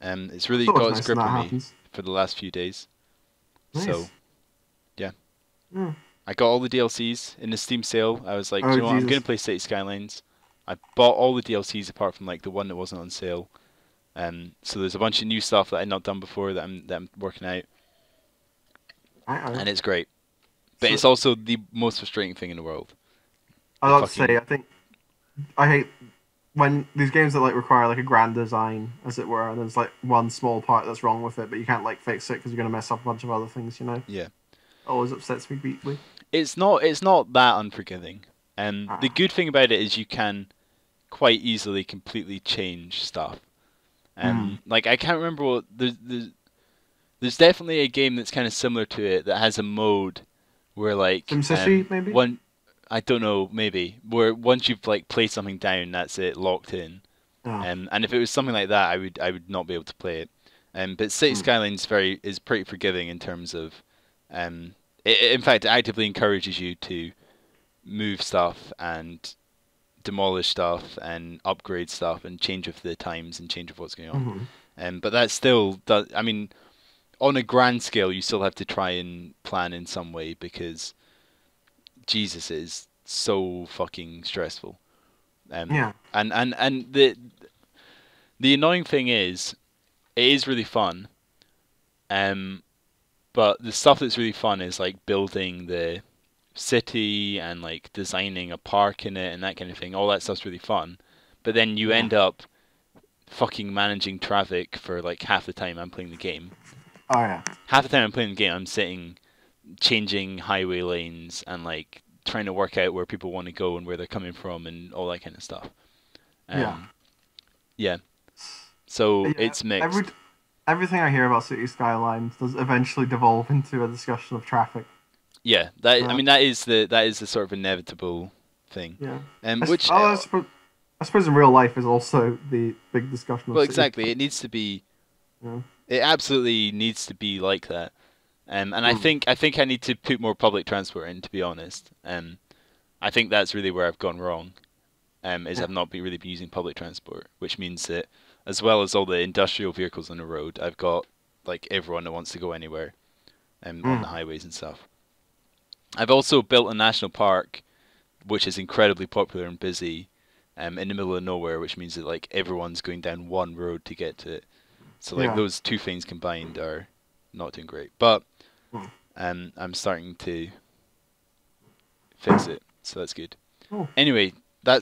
It's really
It's always
got its
nice when
grip
that
on me
happens.
for the last few days. So
Nice.
yeah,
Yeah.
I got all the DLCs in the Steam sale. I was like, do
Oh,
you know what? I'm gonna
Jesus.
play City Skylines. I bought all the DLCs apart from like the one that wasn't on sale. So there's a bunch of new stuff that I've not done before that I'm working out,
I
and it's great. But
So,
it's also the most frustrating thing in the world.
I'd
The
like to say,
fucking
I think I hate when these games that like require like a grand design, as it were, and there's like one small part that's wrong with it, but you can't like fix it because you're gonna mess up a bunch of other things.
yeah.
Always upsets me deeply.
It's not that unforgiving. The
Ah.
good thing about it is you can quite easily completely change stuff.
Mm.
Like I can't remember what there's definitely a game that's kind of similar to it that has a mode where like
SimCity, maybe.
one I don't know maybe where once you've like placed something down that's it locked in.
Oh.
And if it was something like that I would not be able to play it. But City
Mm.
Skylines is pretty forgiving in terms of in fact it actively encourages you to move stuff and demolish stuff and upgrade stuff and change of the times and change of what's going on.
Mhm.
But that still does. I mean, on a grand scale, you still have to try and plan in some way because Jesus it is so fucking stressful.
Yeah.
And the annoying thing is, it is really fun, Um, but the stuff that's really fun is like building the city and like designing a park in it and that kind of thing. All that stuff's really fun. But then you
Yeah.
end up fucking managing traffic for like half the time I'm playing the game.
Oh yeah.
Half the time I'm playing the game, I'm sitting changing highway lanes and like trying to work out where people want to go and where they're coming from and all that kind of stuff.
Yeah.
Um, yeah. So
Yeah.
it's mixed.
Everything I hear about City Skylines does eventually devolve into a discussion of traffic.
Yeah, I
Uh,
mean that is the sort of inevitable thing.
yeah.
Which
I suppose in real life is also the big discussion of
well
City.
exactly, it needs to be.
Yeah.
It absolutely needs to be like that. And
Mm.
I think I need to put more public transport in, to be honest. I think that's really where I've gone wrong. Is
Yeah.
I've not really been using public transport, which means that as well as all the industrial vehicles on the road, I've got like everyone that wants to go anywhere, on the
Mm.
highways and stuff. I've also built a national park, which is incredibly popular and busy, in the middle of nowhere, which means that like everyone's going down one road to get to it. So like
Yeah.
those two things combined are not doing great, but
Mm.
I'm starting to fix it, so that's good.
Oh,
Anyway,
good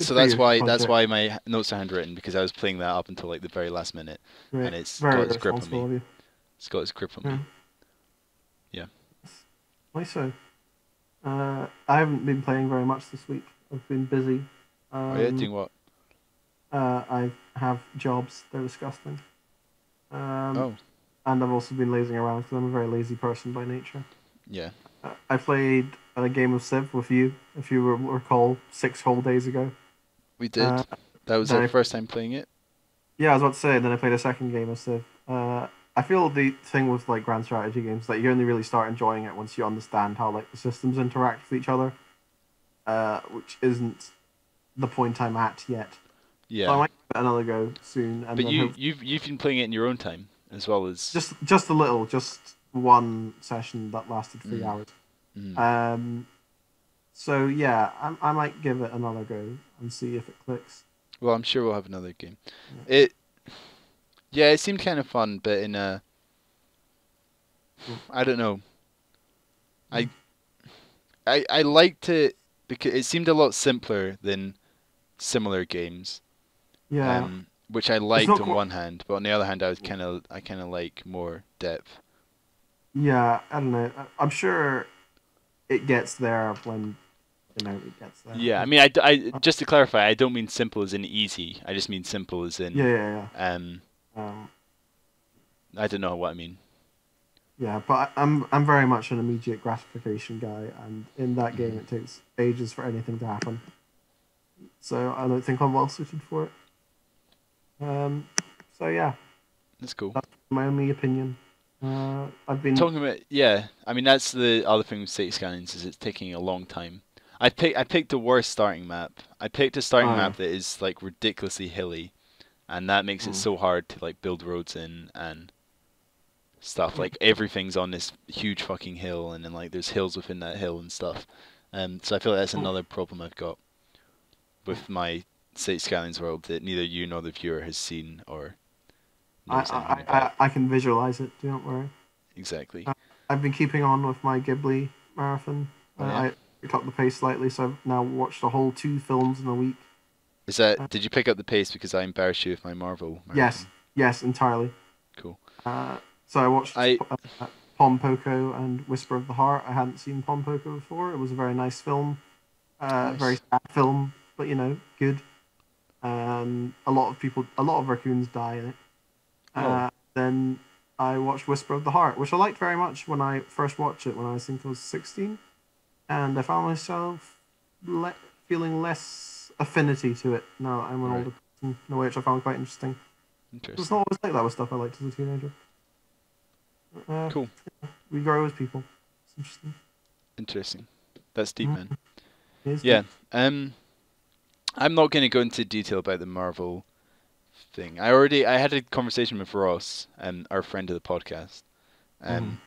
for you,
that's
project.
why my notes are handwritten because I was playing that up until like the very last minute,
Great.
and it's
Very
got its grip on
responsible
me.
of you.
It's got its grip on
Yeah.
me. Yeah.
Why so? I haven't been playing very much this week. I've been busy.
Oh yeah, doing what?
I have jobs. They're disgusting. Um,
Oh
and I've also been lazing around because I'm a very lazy person by nature.
yeah,
I played a game of Civ with you, if you recall, 6 whole days ago.
we
Uh,
did. That was
then
our
I,
first time playing it.
yeah, I was about to say. Then I played a second game of Civ. I feel the thing with like grand strategy games that you only really start enjoying it once you understand how like the systems interact with each other, which isn't the point I'm at yet. So I
Yeah,
might give it another go soon, and
but
then hope
you've been playing it in your own time as well as.
just a little, just one session that lasted 3 hours.
Mm.
Um, so yeah, I might give it another go and see if it clicks.
Well, I'm sure we'll have another game.
Yeah.
It yeah, it seemed kind of fun, but in a
Mm.
I don't know.
Mm.
I I liked it because it seemed a lot simpler than similar games,
Yeah,
which I
it's
liked
not
on
quite.
one hand, but on the other hand, I kind of like more depth.
Yeah, I don't know. I'm sure it gets there when it gets there.
Yeah, I mean, just to clarify, I don't mean simple as in easy. I just mean simple as
Yeah,
in
yeah,
um,
yeah.
I don't know what I mean.
Yeah, but I'm very much an immediate gratification guy, and in that game
Mhm.
it takes ages for anything to happen. So I don't think I'm well suited for it. So yeah,
That's cool.
that's my only opinion. I've been.
Talking about I mean that's the other thing with City Skylines is it's taking a long time. I picked the worst starting map. I picked a starting
Oh yeah.
map that is like ridiculously hilly, and that makes it
Mm.
so hard to like build roads in and stuff. Like everything's on this huge fucking hill, and then like there's hills within that hill and stuff. So I feel like that's
Oh.
another problem I've got with my City Skylines world that neither you nor the viewer has seen or knows anything about.
I can visualize it. Don't worry.
Exactly.
Uh, I've been keeping on with my Ghibli marathon.
Oh yeah.
I picked up the pace slightly, so I've now watched a whole 2 films in a week.
Is
Uh,
that did you pick up the pace because I embarrassed you with my Marvel
yes,
marathon?
yes, entirely.
Cool.
So I watched
I
Pom Poko and Whisper of the Heart. I hadn't seen Pom Poko before. It was a very nice film, very
nice.
sad film, but good. A lot of raccoons die in it.
Oh,
Then I watched Whisper of the Heart, which I liked very much when I first watched it when I think I was 16, and I found myself feeling less affinity to it now that I'm an
right.
older person, in a way which I found quite interesting. It's
Interesting.
not always like that with stuff I liked as a teenager. Uh,
Cool.
we grow as people. It's interesting.
Interesting. That's deep,
Mm,
man.
it is
Yeah.
deep.
I'm not going to go into detail about the Marvel thing. I had a conversation with Ross, our friend of the podcast,
Mm.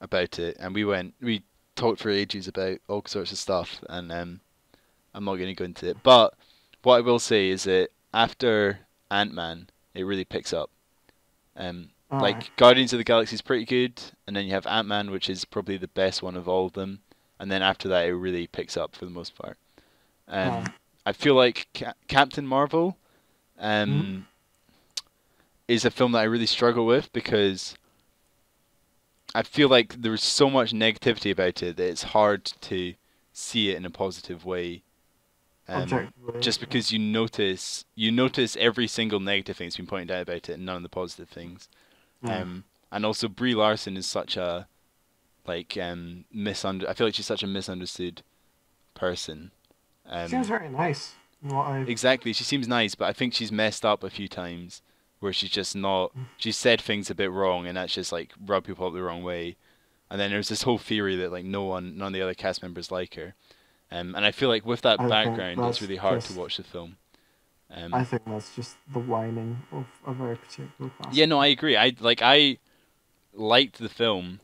about it, and we talked for ages about all sorts of stuff, and I'm not going to go into it. But what I will say is that after Ant-Man, it really picks up.
All right.
Like Guardians of the Galaxy is pretty good, and then you have Ant-Man, which is probably the best one of all of them, and then after that it really picks up for the most part.
All right.
I feel like Captain Marvel
Mhm.
um, is a film that I really struggle with because I feel like there's so much negativity about it that it's hard to see it in a positive way.
Objectively.
Just because you notice every single negative thing that's been pointed out about it, and none of the positive things.
Yeah.
And also Brie Larson is such a I feel like she's such a misunderstood person.
She seems
Um,
very nice. In what I've.
exactly, she seems nice, but I think she's messed up a few times where she's just not. She said things a bit wrong, and that's just like rubbed people up the wrong way. And then there's this whole theory that like none of the other cast members like her. And I feel like with that
I think
background, it's
that's
really hard to
just.
watch the film.
I
Um,
think that's just the whining of a very particular class.
yeah, no, I agree. I liked the film,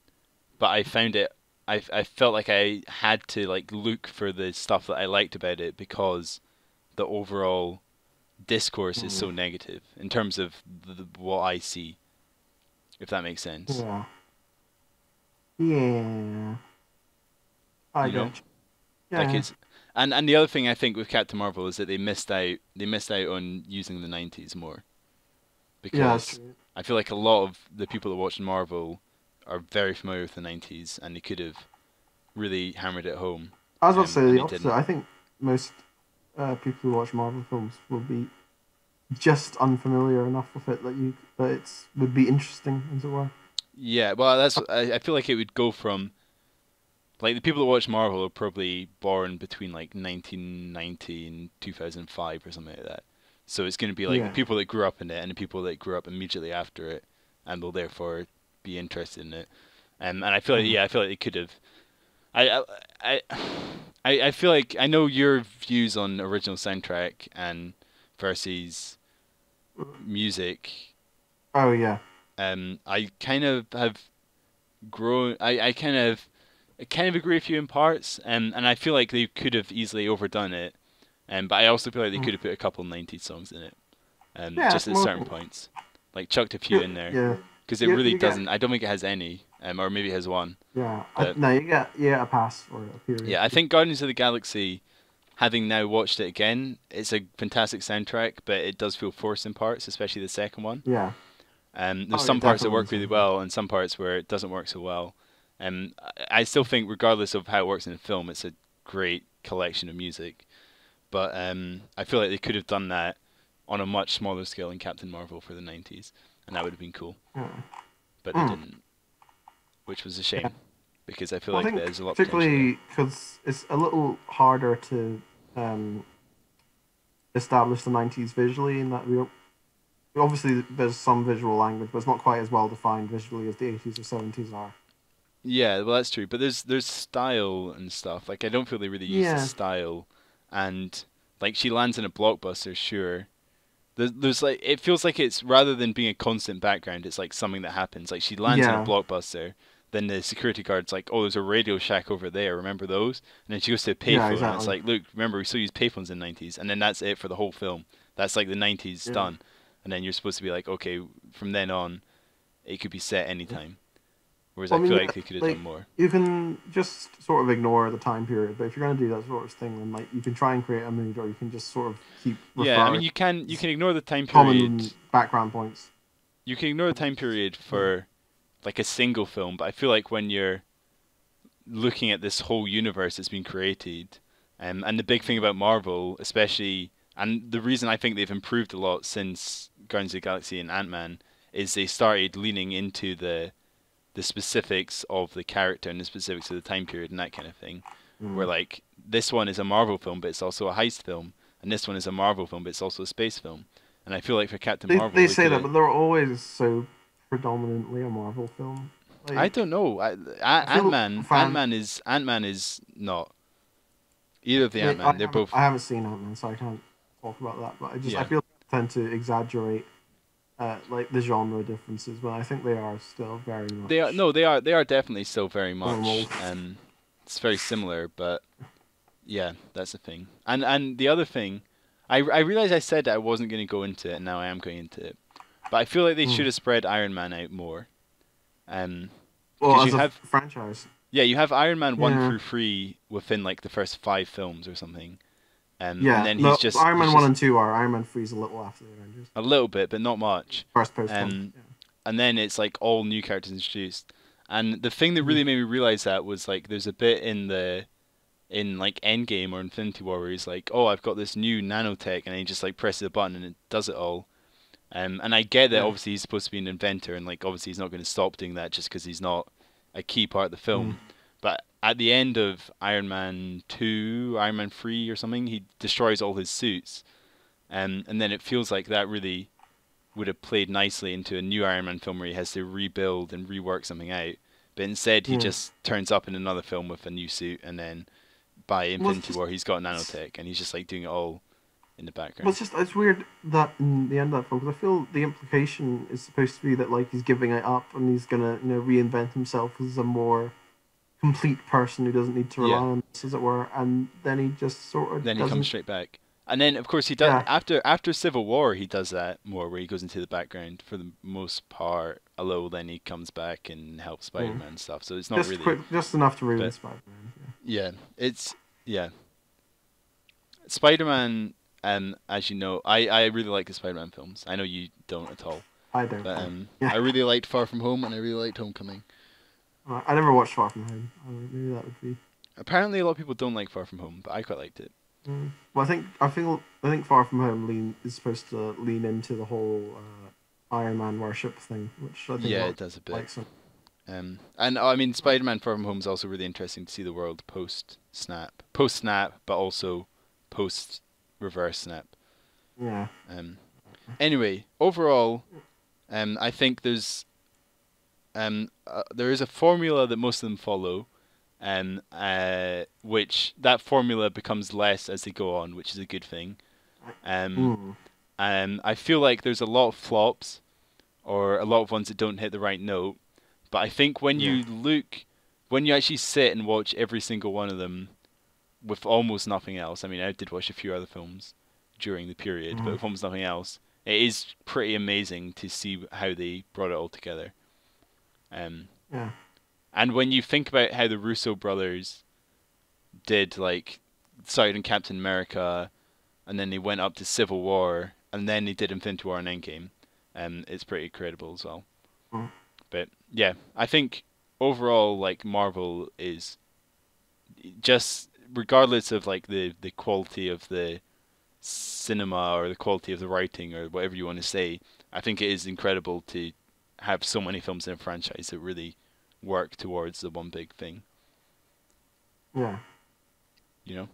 but I found it. I felt like I had to like look for the stuff that I liked about it because the overall discourse is
Mm.
so negative in terms of what I see, if that makes sense.
Yeah. Yeah. I
You know,
get you.
like
Yeah.
it's and the other thing I think with Captain Marvel is that they missed out on using the 90s more
Yeah, that's
because
true.
I feel like a lot of the people that watch Marvel are very familiar with the 90s and they could have really hammered it home,
I was about to say
and
the
they
opposite.
didn't.
I think most people who watch Marvel films will be just unfamiliar enough with it that it's would be interesting, as it were.
Yeah, well, I feel like it would go from like the people that watch Marvel are probably born between like 1990 and 2005 or something like that. So it's going to be like the
Yeah.
people that grew up in it and the people that grew up immediately after it, and will therefore be interested in it. And I feel like
Mm.
yeah, I feel like they could have. I I I feel like I know your views on original soundtrack and versus music.
Oh yeah.
I kind of have grown. I kind of agree with you in parts, and I feel like they could have easily overdone it. But I also feel like they
Mm.
could have put a couple 90s songs in it,
Yeah.
just at certain points, like chucked a few
You,
in there,
yeah.
because it really
You get.
doesn't. I don't think it has any, or maybe it has one.
Yeah.
But
No, you get a pass for a period.
yeah, I think Guardians of the Galaxy, having now watched it again, it's a fantastic soundtrack, but it does feel forced in parts, especially the second one.
Yeah.
There's
Oh yeah,
some parts that
definitely the
work really
second one.
well, and some parts where it doesn't work so well. I still think, regardless of how it works in the film, it's a great collection of music. But I feel like they could have done that on a much smaller scale in Captain Marvel for the 90s, and that would have been cool.
Yeah.
But they
Mm.
didn't, which was a
Yeah.
shame because I feel
Well, I
like
think
there's a lot of potential there.
particularly because it's a little harder to um, establish the '90s visually, in that obviously there's some visual language, but it's not quite as well defined visually as the '80s or '70s are.
Yeah, well that's true, but there's style and stuff. Like I don't feel they really use the
Yeah.
style, and like she lands in a blockbuster, sure. There's like it feels like it's rather than being a constant background, it's like something that happens. Like she lands in a
Yeah.
blockbuster, then the security guard's like, "Oh, there's a Radio Shack over there. Remember those?" And then she goes to a
Yeah.
payphone, and it's
Exactly.
like, "Look, remember we still use payphones in the 90s." And then that's it for the whole film. That's like the 90s
Yeah.
done, and then you're supposed to be like, "Okay, from then on, it could be set anytime." Whereas I
Well, I
feel
mean,
like they could have done
like
more.
you can just sort of ignore the time period, but if you're going to do that sort of thing, then like you can try and create a mood, or you can just sort of keep
Yeah, I mean
referring
you can ignore the time period.
common background points.
You can ignore the time period
Yeah.
for like a single film, but I feel like when you're looking at this whole universe that's been created, and the big thing about Marvel, especially, and the reason I think they've improved a lot since Guardians of the Galaxy and Ant-Man, is they started leaning into the specifics of the character and the specifics of the time period and that kind of thing. Where
Mm.
like this one is a Marvel film, but it's also a heist film, and this one is a Marvel film, but it's also a space film. And I feel like for Captain Marvel,
They
they
say
could
that,
have.
but they're always so predominantly a Marvel film.
I
Like
don't know.
I feel
Ant-Man is not either of the Ant-Man. They're both.
I haven't seen Ant-Man, so I can't talk about that. But I
Yeah,
feel they tend to exaggerate like the genre differences, but I think they are still very
they are.
much
No, they are definitely still very
normal.
much. It's very similar, but yeah, that's the thing. And the other thing, I realized I said that I wasn't going to go into it, and now I am going into it. But I feel like they should
Mm.
have spread Iron Man out more.
Well,
Because
as
you
a
have
franchise.
yeah, you have Iron Man 1
Yeah.
through 3 within like the first 5 films or something. And
Yeah.
then
No, Iron
he's
Man 1
just
and 2 are. Iron Man 3 is a little after the Avengers.
a little bit, but not much.
First post one.
Um,
Yeah.
and then it's like all new characters introduced. And the thing that
Mm.
really made me realize that was like there's a bit in like Endgame or Infinity War where he's like, "Oh, I've got this new nanotech," and he just like presses a button and it does it all. And I get that
Yeah.
obviously he's supposed to be an inventor, and like obviously he's not going to stop doing that just because he's not a key part of the
Mm.
film. But at the end of Iron Man 2, Iron Man 3 or something, he destroys all his suits, and then it feels like that really would have played nicely into a new Iron Man film where he has to rebuild and rework something out. But instead, he
Yeah.
just turns up in another film with a new suit, and then by
Well, it's
Infinity
just
War, he's got nanotech, and he's just like doing it all in the
Well,
background.
it's weird that in the end of that film, because I feel the implication is supposed to be that like he's giving it up and he's gonna reinvent himself as a more complete person who doesn't need to rely
Yeah.
on this, as it were, and then he just sort of
Then he comes
doesn't.
straight back. And then, of course, he does
Yeah,
after Civil War. He does that more, where he goes into the background for the most part. Although then he comes back and helps
yeah.
Spider-Man and stuff. So it's not really.
Just enough to ruin
But
Spider-Man.
yeah, it's yeah. Spider-Man. As you know, I really like the Spider-Man films. I know you don't at all,
Yeah. I don't.
but
Yeah,
I really liked Far From Home and I really liked Homecoming.
I never watched Far From Home. Maybe that would be.
Apparently, a lot of people don't like Far From Home, but I quite liked it.
Well, I think Far From Home is supposed to lean into the whole Iron Man worship thing, which I think
Yeah,
a
it does a bit.
like some.
And I mean, Spider-Man: Far From Home is also really interesting to see the world post snap, but also post reverse snap.
Yeah.
Um, anyway, overall, I think there is a formula that most of them follow, which that formula becomes less as they go on, which is a good thing. Um,
Mm.
I feel like there's a lot of flops or a lot of ones that don't hit the right note. But I think
Yeah.
when you actually sit and watch every single one of them with almost nothing else. I mean, I did watch a few other films during the period, but
Mm.
with almost nothing else, it is pretty amazing to see how they brought it all together. Um,
Yeah.
and when you think about how the Russo brothers did, like, started in Captain America, and then they went up to Civil War, and then they did Infinity War and Endgame, it's pretty credible as well.
Mm.
But yeah, I think overall, like Marvel is just regardless of like the quality of the cinema or the quality of the writing or whatever you want to say, I think it is incredible to have so many films in a franchise that really work towards the one big thing.
Yeah.
You know,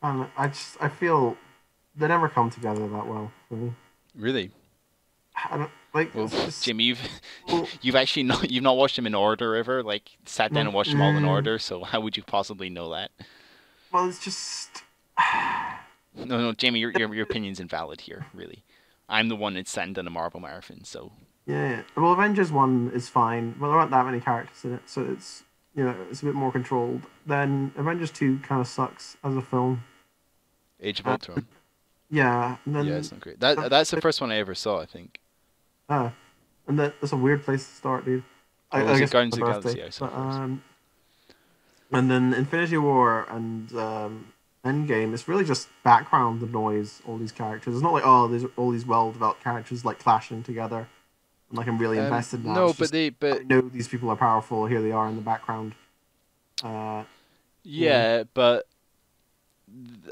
And I feel they never come together that well for me.
really.
I don't like
Well,
it's just
Jimmy,
well,
you've not watched them in order ever. Like sat down and watched them all in
mm,
order. So how would you possibly know that?
well, it's just
No, no, Jamie, your opinion's invalid here. Really, I'm the one that's sat and done a Marvel marathon. So
yeah. Well, Avengers 1 is fine. Well, there aren't that many characters in it, so it's it's a bit more controlled. Then Avengers 2 kind of sucks as a film.
Age of
Uh,
Ultron.
yeah, and
Yeah,
then
it's not great. That's the first one I ever saw, I think.
uh, and that's a weird place to start, dude.
Or
I
was it
guess
Guardians
my
of the
birthday,
Galaxy I saw
but
first?
and then Infinity War and Endgame. It's really just background noise. All these characters. It's not like there's all these well-developed characters like clashing together, and like I'm really invested in that.
No,
It's just I
but
know these people are powerful. Here they are in the background. Uh, yeah,
yeah, but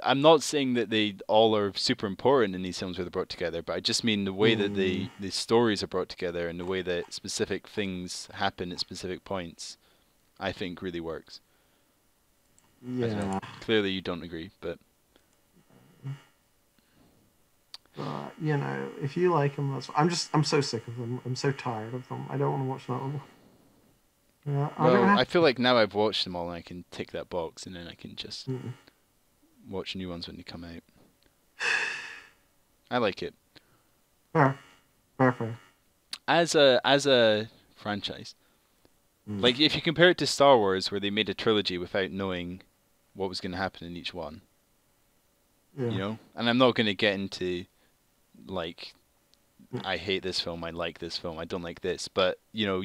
I'm not saying that they all are super important in these films where they're brought together, but I just mean the way that
mm,
the stories are brought together and the way that specific things happen at specific points, I think really works. I don't know.
yeah.
Clearly you don't agree, but
But if you like them, I'm so sick of them. I'm so tired of them. I don't want to watch that one. Yeah, I don't
well,
have.
I feel like now I've watched them all and I can tick that box and then I can just
Mm,
watch new ones when they come out. I like it.
fair, fair.
As a franchise.
Mm,
Like if you compare it to Star Wars where they made a trilogy without knowing what was going to happen in each one,
yeah.
you know? And I'm not going to get into like I hate this film, I like this film, I don't like this. But you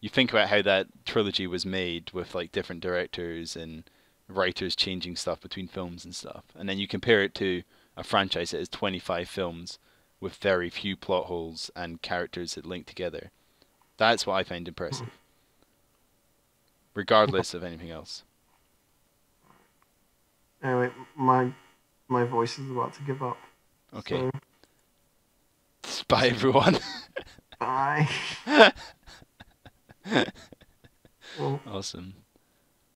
think about how that trilogy was made with like different directors and writers changing stuff between films and stuff, and then you compare it to a franchise that is 25 films with very few plot holes and characters that link together. That's what I find impressive, regardless of anything else.
Anyway, my voice is about to give up.
Okay.
So,
Bye, everyone.
bye. Well,
Awesome.